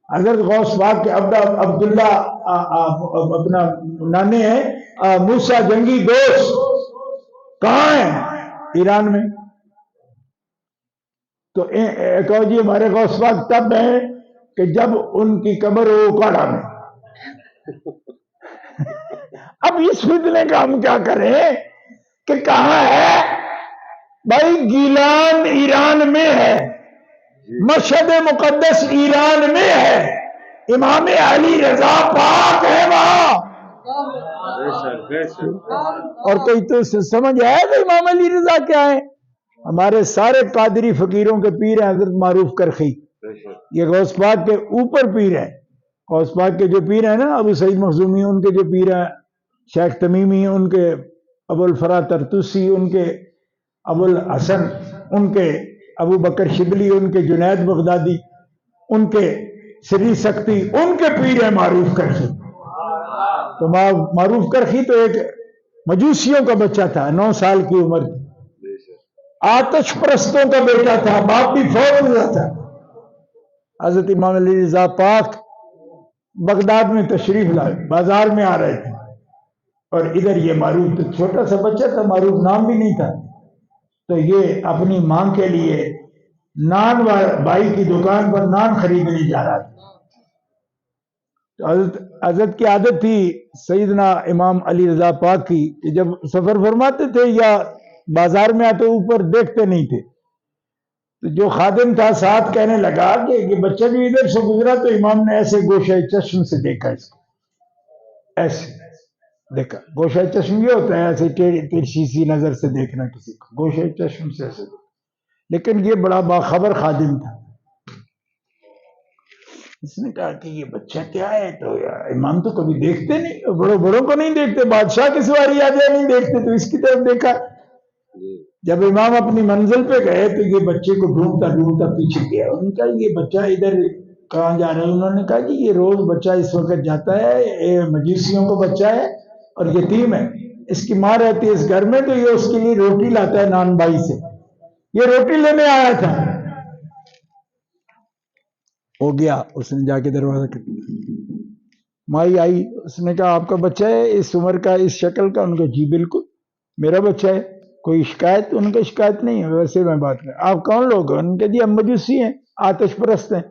حضرت غوث پاک کے ابا عبداللہ اپنا نانے ہیں موسیٰ جنگی دوست، کہاں ہیں؟ ایران میں۔ تو کہو جی ہمارے غوث پاک تب ہیں کہ جب ان کی قبر ہو اکاڑا میں۔ اب اس فتنے کا ہم کیا کریں کہ کہاں ہے؟ بھائی گیلان ایران میں ہے، مشہد مقدس ایران میں ہے، امام علی رضا پاک ہے وہاں۔ اور کوئی تو سمجھ آیا کہ امام علی رضا کیا ہے؟ ہمارے سارے قادری فقیروں کے پیر ہیں حضرت معروف کرخی، یہ غوث پاک کے اوپر پیر ہیں۔ غوث پاک کے جو پیر ہیں نا ابو سعید مخزومی، ان کے جو پیر ہیں شیخ تمیمی، ان کے ابو الفرا ترتوسی، ان کے ابو الحسن، ان کے ابو بکر شبلی، ان کے جنید بغدادی، ان کے سری سکتی، ان کے پیر ہیں معروف کرخی۔ تو معروف کرخی تو ایک مجوسیوں کا بچہ تھا، 9 سال کی عمر تھی، آتش پرستوں کا بیٹا تھا، باپ بھی فوت ہوا تھا۔ حضرت امام علی رضا پاک بغداد میں تشریف لائے، بازار میں آ رہے تھے، اور ادھر یہ معروف تو چھوٹا سا بچہ تھا، معروف نام بھی نہیں تھا، تو یہ اپنی ماں کے لیے نان بھائی کی دکان پر نان خریدنے جا رہا تھا۔ تو حضرت کی عادت تھی سیدنا امام علی رضا پاک کی کہ جب سفر فرماتے تھے یا بازار میں آتے اوپر دیکھتے نہیں تھے، تو جو خادم تھا ساتھ کہنے لگا کہ یہ بچہ جو ادھر سے گزرا تو امام نے ایسے گوشہ چشم سے دیکھا، اس کو ایسے دیکھا۔ گوشہ چشم یہ ہوتا ہے ایسے ترچھی سی نظر سے دیکھنا کسی کو، گوشہ چشم سے ایسے دیکھا۔ لیکن یہ بڑا باخبر خادم تھا، اس نے کہا کہ یہ بچہ کیا ہے؟ تو امام تو کبھی دیکھتے نہیں، بڑوں کو نہیں دیکھتے، بادشاہ کی سواری آ جائے نہیں دیکھتے، تو اس کی طرف دیکھا۔ جب امام اپنی منزل پہ گئے تو یہ بچے کو ڈھونڈتا ڈھونڈتا پیچھے گیا، انہوں نے کہا یہ بچہ ادھر کہاں جا رہا ہے؟ انہوں نے کہا کہ یہ روز بچہ اس وقت جاتا ہے، یہ مجوسیوں کو بچہ ہے اور یتیم ہے، اس کی ماں رہتی ہے اس گھر میں، تو یہ اس کے لیے روٹی لاتا ہے نان بھائی سے، یہ روٹی لینے آیا تھا۔ ہو گیا، اس نے جا کے دروازہ کھٹکایا، مائی آئی، اس نے کہا آپ کا بچہ ہے اس عمر کا، اس شکل کا؟ ان کو جی بالکل میرا بچہ ہے، کوئی شکایت؟ ان کا شکایت نہیں ہے، ویسے میں بات کریں، آپ کون لوگ ہیں؟ ان کے جی ہم مجوسی ہیں، آتش پرست ہیں،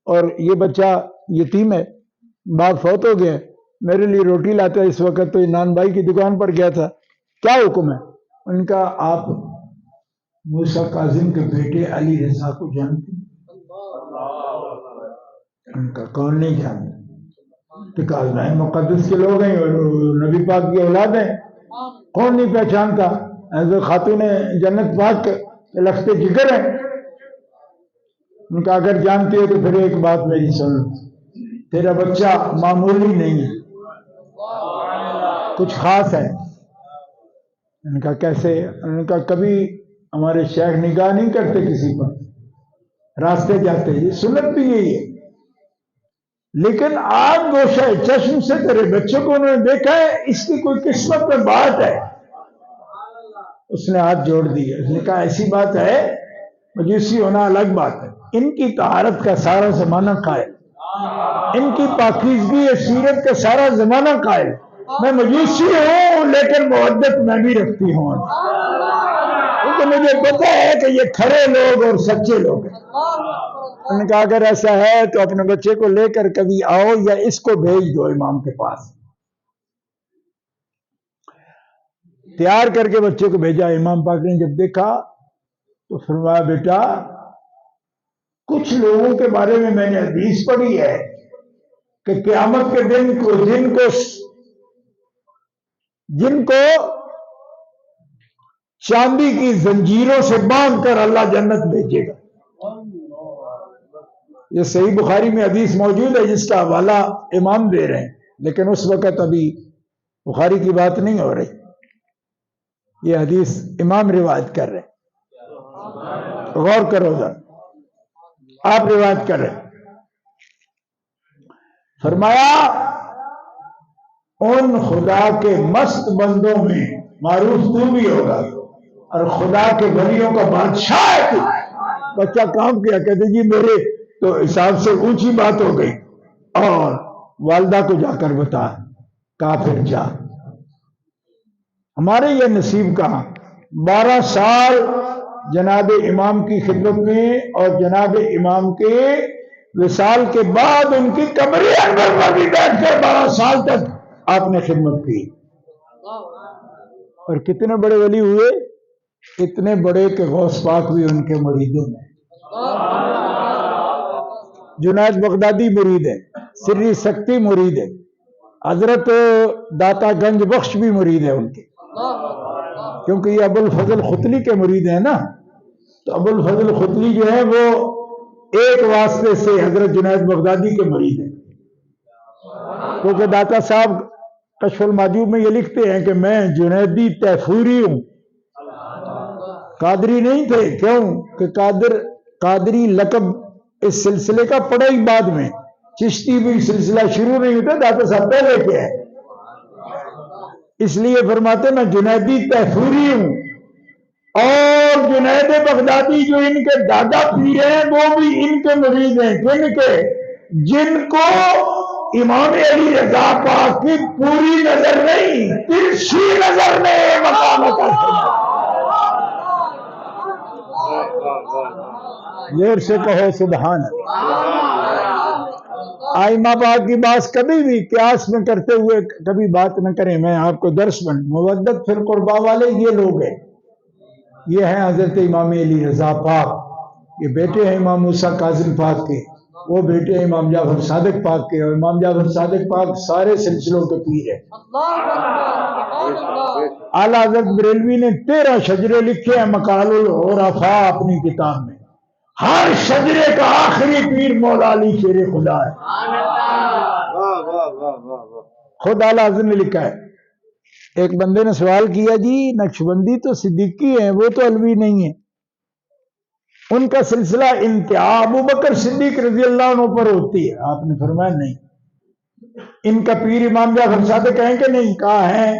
اور یہ بچہ یتیم ہے، باپ فوت ہو گیا، میرے لیے روٹی لاتا ہے اس وقت، تو نان بھائی کی دکان پر گیا تھا، کیا حکم ہے؟ ان کا آپ موسیٰ کاظم کے بیٹے علی رضا کو جانتے ہیں؟ ان کا کون نہیں جانتا؟ کہ کاظمین مقدس کے لوگ ہیں اور نبی پاک کی اولاد ہیں، کون نہیں پہچانتا؟ ایسے خاتون جنت پاک کے لخت جگر ہیں۔ ان کا اگر جانتی ہے تو پھر ایک بات میری سن لو، تیرا بچہ معمولی نہیں ہے، کچھ خاص ہے۔ ان کا کیسے؟ ان کا کبھی ہمارے شیخ نگاہ نہیں کرتے کسی پر، راستے جاتے، یہ سنت بھی یہی ہے، لیکن آج گوشہ چشم سے تیرے بچوں کو انہوں نے دیکھا ہے، اس کی کوئی قسمت میں بات ہے۔ اس نے ہاتھ جوڑ دیے، اس نے کہا ایسی بات ہے، مجوسی ہونا الگ بات ہے، ان کی طہارت کا سارا زمانہ قائل، ان کی پاکیزگی سیرت کا سارا زمانہ قائل، میں مجوسی ہوں لیکن مودت میں بھی رکھتی ہوں، کیونکہ مجھے پتا ہے کہ یہ کھڑے لوگ اور سچے لوگ ہیں۔ انہوں نے کہا اگر ایسا ہے تو اپنے بچے کو لے کر کبھی آؤ یا اس کو بھیج دو امام کے پاس۔ تیار کر کے بچے کو بھیجا، امام پاک نے جب دیکھا تو فرمایا بیٹا کچھ لوگوں کے بارے میں نے حدیث پڑھی ہے کہ قیامت کے دن کو جن کو چاندی کی زنجیروں سے باندھ کر اللہ جنت بھیجے گا۔ یہ صحیح بخاری میں حدیث موجود ہے جس کا حوالہ امام دے رہے ہیں، لیکن اس وقت ابھی بخاری کی بات نہیں ہو رہی، یہ حدیث امام روایت کر رہے ہیں۔ غور کرو ذرا، آپ روایت کریں، فرمایا ان خدا کے مست بندوں میں معروف تو بھی ہوگا اور خدا کے ولیوں کا بادشاہ ہے تو۔ بچہ کام کیا، کہتے جی میرے تو حساب سے اونچی بات ہو گئی، اور والدہ کو جا کر بتا، کافر جا۔ ہمارے یہ نصیب کہاں، 12 سال جناب امام کی خدمت میں، اور جناب امام کے وصال کے بعد ان کی قبر انور پر بھی بیٹھ کر 12 سال تک آپ نے خدمت کی۔ اور کتنے بڑے ولی ہوئے، اتنے بڑے کہ غوث پاک بھی ان کے مریدوں میں۔ جنید بغدادی مرید ہے، سری سکتی مرید ہے، حضرت داتا گنج بخش بھی مرید ہے ان کے، کیونکہ یہ ابو الفضل ختلی کے مرید ہیں نا، تو ابو الفضل ختلی جو ہے وہ ایک واسطے سے حضرت جنید بغدادی کے مرید ہیں، کیونکہ داتا صاحب کشف المحجوب میں یہ لکھتے ہیں کہ میں جنیدی تیفوری ہوں، قادری نہیں تھے، کیوں کہ قادری لقب اس سلسلے کا پڑا ہی بعد میں، چشتی بھی سلسلہ شروع نہیں ہوتا، داتا صاحب پہلے کے ہیں، اس لیے فرماتے میں جنیدی تیفوری ہوں۔ اور جنید بغدادی جو ان کے دادا پیر ہیں وہ بھی ان کے مرید ہیں، کن کے، جن کو امام علی رضا پاک کی پوری نظر نہیں، ترچھی نظر میں مقام عطا فرمایا۔ زیر سے کہو سبحان اللہ۔ آئمہ پاک کی بات کبھی بھی قیاس میں کرتے ہوئے کبھی بات نہ کریں، میں آپ کو درس بن، مودت فی القربہ والے یہ لوگ ہیں، یہ ہیں حضرت امام علی رضا پاک، یہ بیٹے ہیں امام موسیٰ کاظم پاک کے، وہ بیٹے ہیں امام جعفر صادق پاک کے، اور امام جعفر صادق پاک سارے سلسلوں کے پیر ہیں۔ اعلیٰ حضرت بریلوی نے 13 شجرے لکھے ہیں مقال العرفاء اپنی کتاب میں، ہر شجرے کا آخری پیر مولا علی شیر خدا ہے، خود اعلیٰ حضرت نے لکھا ہے۔ ایک بندے نے سوال کیا جی نقشبندی تو صدیقی ہیں، وہ تو علوی نہیں ہیں، ان کا سلسلہ انتہا ابو بکر صدیق رضی اللہ عنہ پر ہوتی ہے؟ آپ نے فرمایا نہیں۔ ان کا پیر امام جعفر صادق ہیں کہ نہیں؟ کہا ہیں۔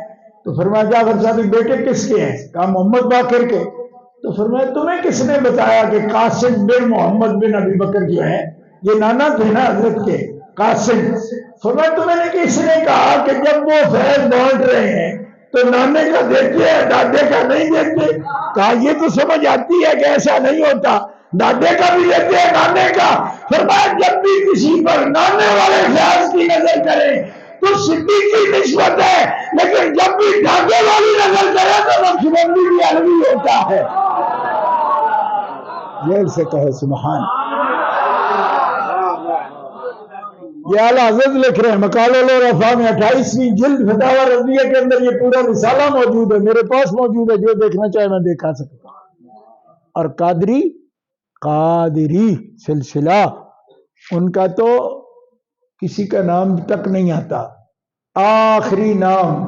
تو فرمایا جعفر صادق بیٹے کس کے ہیں؟ کہا محمد باقر کے۔ تو فرمایا تمہیں کس نے بتایا کہ قاسم بن محمد بن ابی بکر جو ہیں یہ نانا تھے نا حضرت کے قاسم؟ فرمایا تمہیں کس نے کہا کہ جب وہ فیض بانٹ رہے ہیں تو نانے کا دیتے ہیں دادے کا نہیں دیتے؟ کہا یہ تو سمجھ آتی ہے کہ ایسا نہیں ہوتا، دادے کا بھی دیتے ہیں نانے کا۔ فرمایا جب بھی کسی پر نانے والے فیض کی نظر کریں تو صدیقی نسبت ہے، لیکن جب بھی دادے والی نظر کرے تو نقشبندی بھی علوی ہوتا ہے۔ جیل سے کہو سبحان۔ یہ اعلیٰ حضرت لکھ رہے ہیں مقال العرفاء میں 28ویں جلد فتاوی رضویہ کے اندر یہ پورا رسالہ موجود ہے، میرے پاس موجود ہے، جو دیکھنا چاہے میں دکھا سکتا ہوں۔ اور قادری سلسلہ ان کا تو کسی کا نام تک نہیں آتا، آخری نام،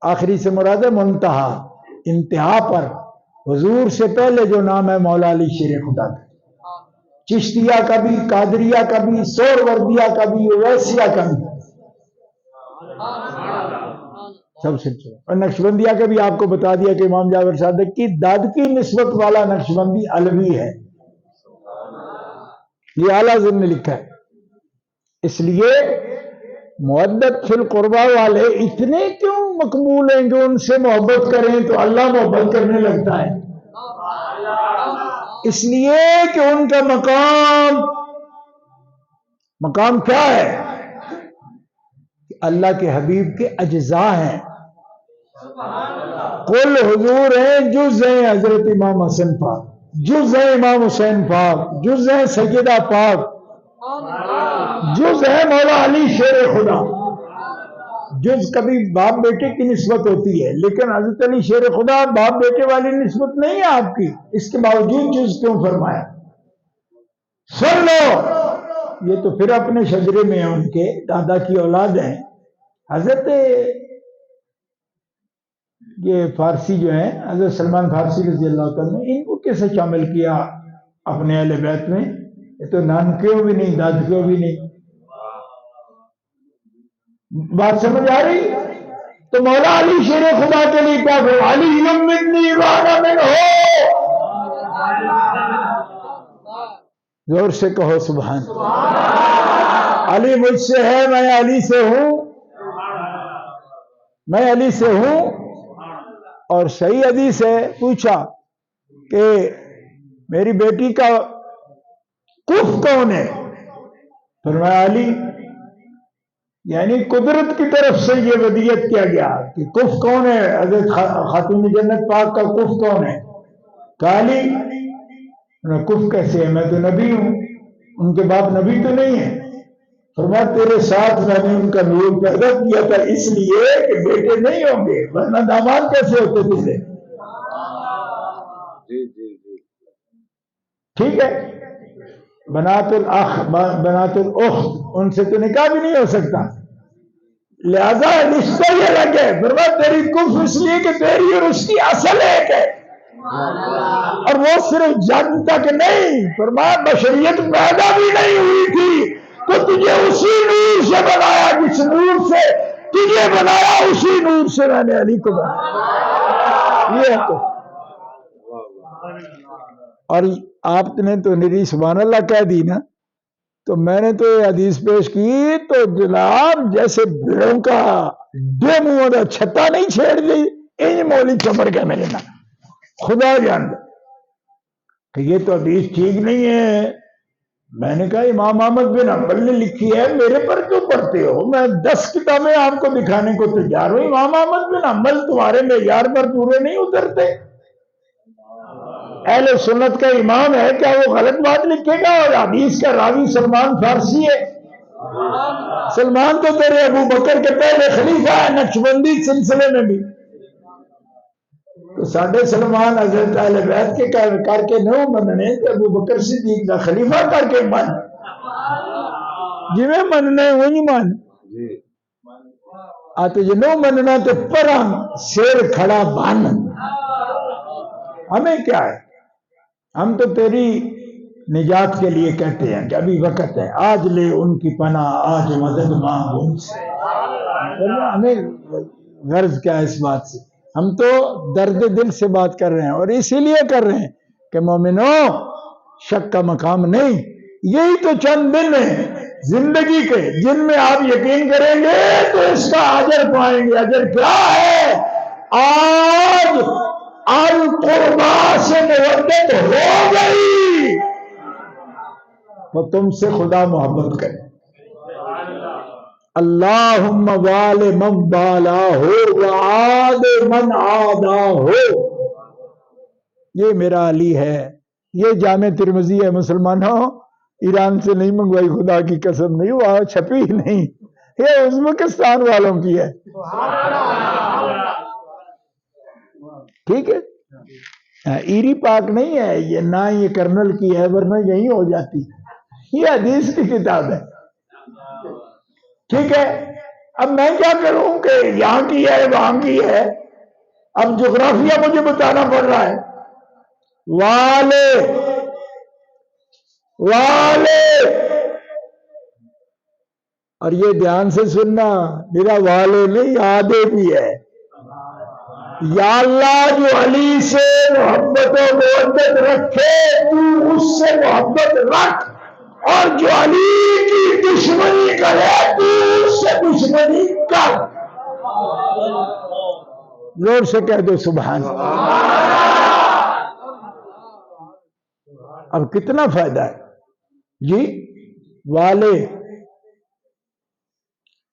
آخری سے مراد ہے منتہا، انتہا پر حضور سے پہلے جو نام ہے مولا علی شیر خدا کا، چشتیہ کا بھی، قادریہ کا بھی، سوروردیہ کا بھی، اویسیہ کا بھی، سب سلسلہ۔ اور نقشبندیہ کا بھی آپ کو بتا دیا کہ امام جعفر صادق کی داد کی نسبت والا نقشبندی علوی ہے، یہ اعلیٰ حضرت نے لکھا ہے۔ اس لیے مودت فی القربہ والے اتنے کیوں مقبول ہیں کہ ان سے محبت کریں تو اللہ محبت کرنے لگتا ہے؟ اس لیے کہ ان کا مقام کیا ہے؟ اللہ کے حبیب کے اجزاء ہیں، کل حضور ہیں، جز ہیں حضرت امام حسن پاک، جز ہیں امام حسین پاک، جز ہیں سیدہ پاک، جز ہے مولا علی شیر خدا۔ جز کبھی باپ بیٹے کی نسبت ہوتی ہے، لیکن حضرت علی شیر خدا باپ بیٹے والی نسبت نہیں ہے آپ کی، اس کے باوجود جز کیوں فرمایا؟ سن لو، یہ تو پھر اپنے شجرے میں ہیں، ان کے دادا کی اولاد ہیں۔ حضرت یہ فارسی جو ہیں حضرت سلمان فارسی رضی اللہ تعالیٰ نے ان کو کیسے شامل کیا اپنے اہل بیت میں، یہ تو نانکیوں بھی نہیں، دادکیوں بھی نہیں. بات سمجھ آ رہی؟ تو مولا علی شیر خدا کے لیے کیا کہ علی منی وانا من ہو. زور سے کہو سبحان. علی مجھ سے ہے، میں علی سے ہوں، میں علی سے ہوں. اور صحیح حدیث ہے، پوچھا کہ میری بیٹی کا کف کون ہے؟ فرمایا علی. یعنی قدرت کی طرف سے یہ ودیت کیا گیا کہ کف کون ہے؟ حضرت خاتون جنت پاک کا کف کون ہے؟ کہا علی. کف کیسے ہے؟ میں تو نبی ہوں، ان کے باپ نبی تو نہیں ہے. فرمایا تیرے ساتھ میں نے ان کا نور پیدا کیا تھا اس لیے کہ بیٹے نہیں ہوں گے، ورنہ داماد کیسے ہوتے تھے؟ ٹھیک ہے. بنات الاخ بنات الاخت، ان سے تو نکاح بھی نہیں ہو سکتا، لہذا رشتہ یہ لگے. فرمایا تیری کف اس لیے کہ تیری اور اس کی اصل ایک ہے، اور وہ صرف جد تک نہیں. فرمایا بشریت پیدا بھی نہیں ہوئی تھی تو تجھے اسی نور سے بنایا، جس نور سے تجھے بنایا اسی نور سے میں نے علی کو بنایا. یہ ہے تو. اور آپ نے تو نری سبحان اللہ کہہ دی نا، تو میں نے تو یہ حدیث پیش کی تو جناب جیسے بھیڑوں کا ڈیم ہوا چھتا نہیں چھیڑ دی، ان مولی چمر کے میرے نا خدا جانتا کہ یہ تو حدیث ٹھیک نہیں ہے. میں نے کہا امام احمد بن حنبل نے لکھی ہے، میرے پر کیوں پڑھتے ہو؟ میں 10 کتابیں آپ کو دکھانے کو تیار ہوں. امام احمد بن حنبل تمہارے معیار پر پورے نہیں اترتے. اہل سنت کا امام ہے، کیا وہ غلط بات لکھے گا؟ اور حدیث کا راوی سلمان فارسی ہے. سلمان تو تیرے ابو بکر کے پہلے خلیفہ ہے نقشبندی سلسلے میں بھی. تو ساڈے سلمان حضرت اہل بیت کے کر کے نو مننے تے ابو بکر صدیق دا خلیفہ کر کے من، جی میں مننا ہے وہی من. آتے جی نو مننا تو پرا سیر کھڑا بن. ہمیں کیا ہے؟ ہم تو تیری نجات کے لیے کہتے ہیں کہ ابھی وقت ہے، آج لے ان کی پناہ، آج مدد مانگ ان سے. ہمیں غرض کیا ہے اس بات سے؟ ہم تو درد دل سے بات کر رہے ہیں، اور اسی لیے کر رہے ہیں کہ مومنوں شک کا مقام نہیں. یہی تو چند دن ہیں زندگی کے جن میں آپ یقین کریں گے تو اس کا اجر پائیں گے. اجر کیا ہے؟ آج القربا سے مودت ہو گئی تو تم سے خدا محبت کرے. اللہم وال من والا ہو وعاد من عادا ہو. یہ میرا علی ہے. یہ جامع ترمذی ہے مسلمانوں، ایران سے نہیں منگوائی، خدا کی قسم نہیں، وہاں چھپی نہیں، یہ ازبکستان والوں کی ہے. ٹھیک ہے، ایری پاک نہیں ہے یہ، نہ یہ کرنل کی ہے، ورنہ یہی ہو جاتی. یہ حدیث کی کتاب ہے. ٹھیک ہے. اب میں کیا کروں کہ یہاں کی ہے وہاں کی ہے؟ اب جغرافیہ مجھے بتانا پڑ رہا ہے. والے والے، اور یہ دھیان سے سننا، میرا والے نہیں آدھے بھی ہے. یا اللہ جو علی سے محبت و مودت رکھے تو اس سے محبت رکھ، اور جو علی کی دشمنی کرے تو اس سے دشمنی کر. زور سے کہہ دو سبحان اللہ. اب کتنا فائدہ ہے جی. والے،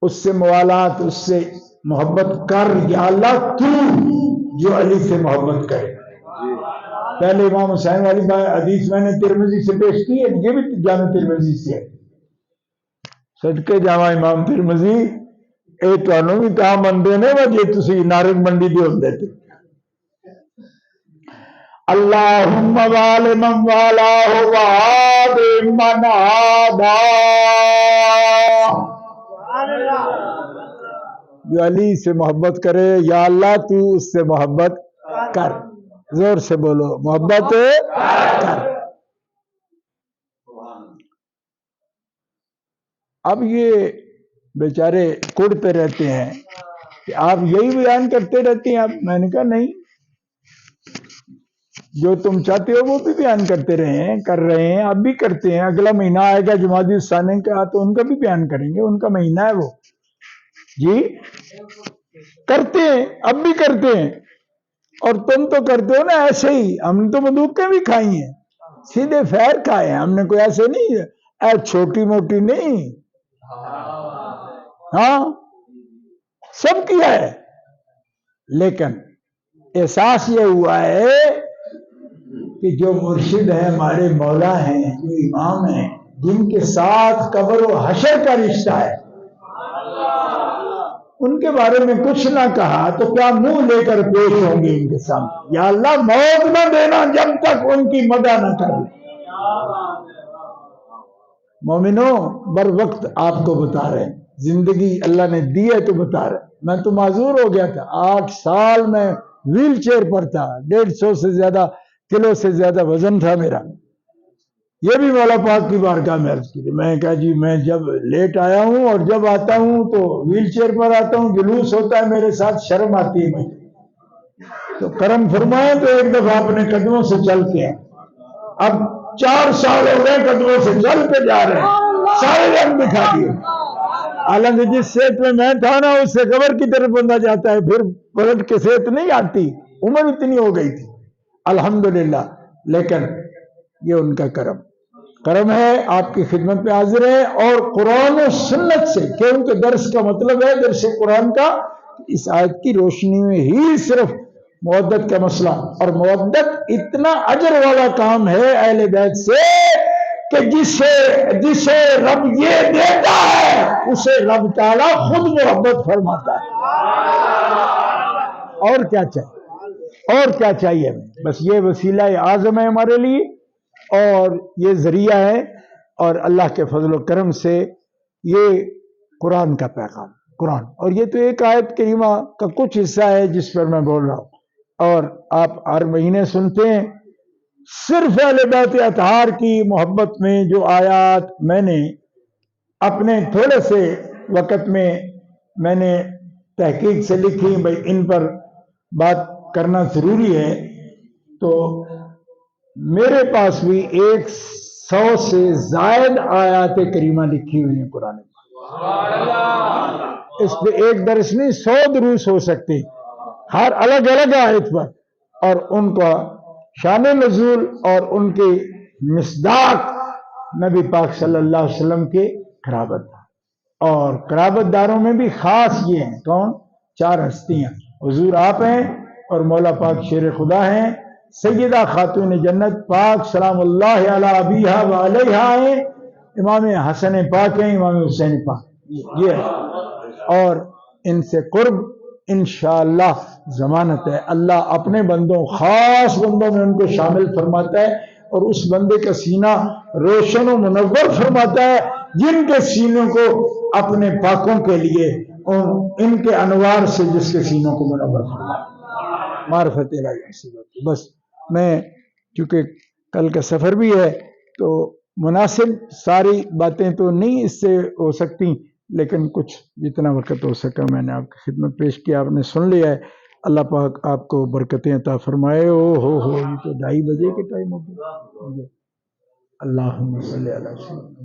اس سے موالات، اس سے محبت کر. یا اللہ تو جو علی سے محبت کرے. پہلے امام حسین والی حدیث میں نے ترمذی سے پیش کی ہے، یہ بھی جامع ترمذی سے ہے. صدقے جاواں امام ترمذی اے تانوں بھی تا مندے نے وا جے تسی نارنگ منڈی دے ہوندے تے. اللہم وال من والا وعاد من عادا. جو علی سے محبت کرے، یا اللہ تو اس سے محبت کر. زور سے بولو، محبت کر. اب یہ بیچارے کڑتے رہتے ہیں کہ آپ یہی بیان کرتے رہتے ہیں. آپ میں نے کہا نہیں، جو تم چاہتے ہو وہ بھی بیان کرتے کر رہے ہیں، اب بھی کرتے ہیں. اگلا مہینہ آئے گا جمادی الثانی کا تو ان کا بھی بیان کریں گے، ان کا مہینہ ہے وہ. جی کرتے ہیں، اب بھی کرتے ہیں. اور تم تو کرتے ہو نا ایسے ہی. ہم نے تو بندوقیں بھی کھائی ہیں، سیدھے فیر کھائے ہیں ہم نے، کوئی ایسے نہیں چھوٹی موٹی نہیں. ہاں سب کیا ہے، لیکن احساس یہ ہوا ہے کہ جو مرشد ہے، ہمارے مولا ہیں، جو امام ہیں، جن کے ساتھ قبر و حشر کا رشتہ ہے، ان کے بارے میں کچھ نہ کہا تو کیا منہ لے کر پیش ہوں گے ان کے سامنے؟ یا اللہ موت نہ دینا جب تک ان کی مدح نہ کر لیں. مومنوں بر وقت آپ کو بتا رہے ہیں، زندگی اللہ نے دی ہے تو بتا رہے ہیں. میں تو معذور ہو گیا تھا، 8 سال میں ویل چیئر پر تھا، 150 سے زیادہ کلو سے زیادہ وزن تھا میرا. یہ بھی مولا پاک کی بارگاہ میں عرض کی. میں کہا جی میں جب لیٹ آیا ہوں اور جب آتا ہوں تو ویل چیئر پر آتا ہوں، جلوس ہوتا ہے میرے ساتھ، شرم آتی ہے مجھے. تو کرم فرمائے تو ایک دفعہ اپنے قدموں سے چل کے ہیں. اب 4 سال ہو گئے قدموں سے چل کے جا رہے ہیں، سارے رنگ دکھا دیے. حالانکہ جس صحت میں میں تھا نا اس سے قبر کی طرف بندہ جاتا ہے، پھر پلٹ کے صحت نہیں آتی، عمر اتنی ہو گئی تھی الحمدللہ. لیکن یہ ان کا کرم ہے. آپ کی خدمت میں حاضر ہے، اور قرآن و سنت سے، کیونکہ درس کا مطلب ہے درس قرآن کا. اس آیت کی روشنی میں ہی صرف مودت کا مسئلہ، اور مودت اتنا اجر والا کام ہے اہل بیت سے کہ جسے رب یہ دیتا ہے اسے رب تعالیٰ خود محبت فرماتا ہے. اور کیا چاہیے، اور کیا چاہیے ہمیں؟ بس یہ وسیلہ اعظم ہے ہمارے لیے، اور یہ ذریعہ ہے. اور اللہ کے فضل و کرم سے یہ قرآن کا پیغام، قرآن، اور یہ تو ایک آیت کریمہ کا کچھ حصہ ہے جس پر میں بول رہا ہوں. اور آپ ہر مہینے سنتے ہیں. صرف اہل بیت اطہار کی محبت میں جو آیات میں نے اپنے تھوڑے سے وقت میں نے تحقیق سے لکھی، بھائی ان پر بات کرنا ضروری ہے، تو میرے پاس بھی 100 سے زائد آیات کریمہ لکھی ہوئی ہیں قرآن میں. اس پہ ایک درس نہیں 100 دروس ہو سکتے، ہر الگ الگ آیت پر، اور ان کا شان نزول اور ان کی مصداق نبی پاک صلی اللہ علیہ وسلم کے قرابت دار. اور قرابت داروں میں بھی خاص یہ ہیں، کون؟ 4 ہستیاں. حضور آپ ہیں، اور مولا پاک شیر خدا ہیں، سیدہ خاتون جنت پاک سلام اللہ علی ابیہا و علیہا ہیں، امام حسن پاک ہیں، امام حسین پاک. یہ ہے. اور ان سے قرب انشاءاللہ ضمانت ہے. اللہ اپنے بندوں، خاص بندوں میں ان کو شامل فرماتا ہے، اور اس بندے کا سینہ روشن و منور فرماتا ہے جن کے سینوں کو اپنے پاکوں کے لیے ان کے انوار سے جس کے سینوں کو منور فرماتا ہے. معرفت الہی. بس میں چونکہ کل کا سفر بھی ہے تو مناسب ساری باتیں تو نہیں اس سے ہو سکتی، لیکن کچھ جتنا وقت ہو سکا میں نے آپ کی خدمت پیش کیا، آپ نے سن لیا ہے. اللہ پاک آپ کو برکتیں عطا فرمائے. ہو یہ تو 2:30 بجے کے ٹائم ہو گیا. اللہم صلی علی سیدنا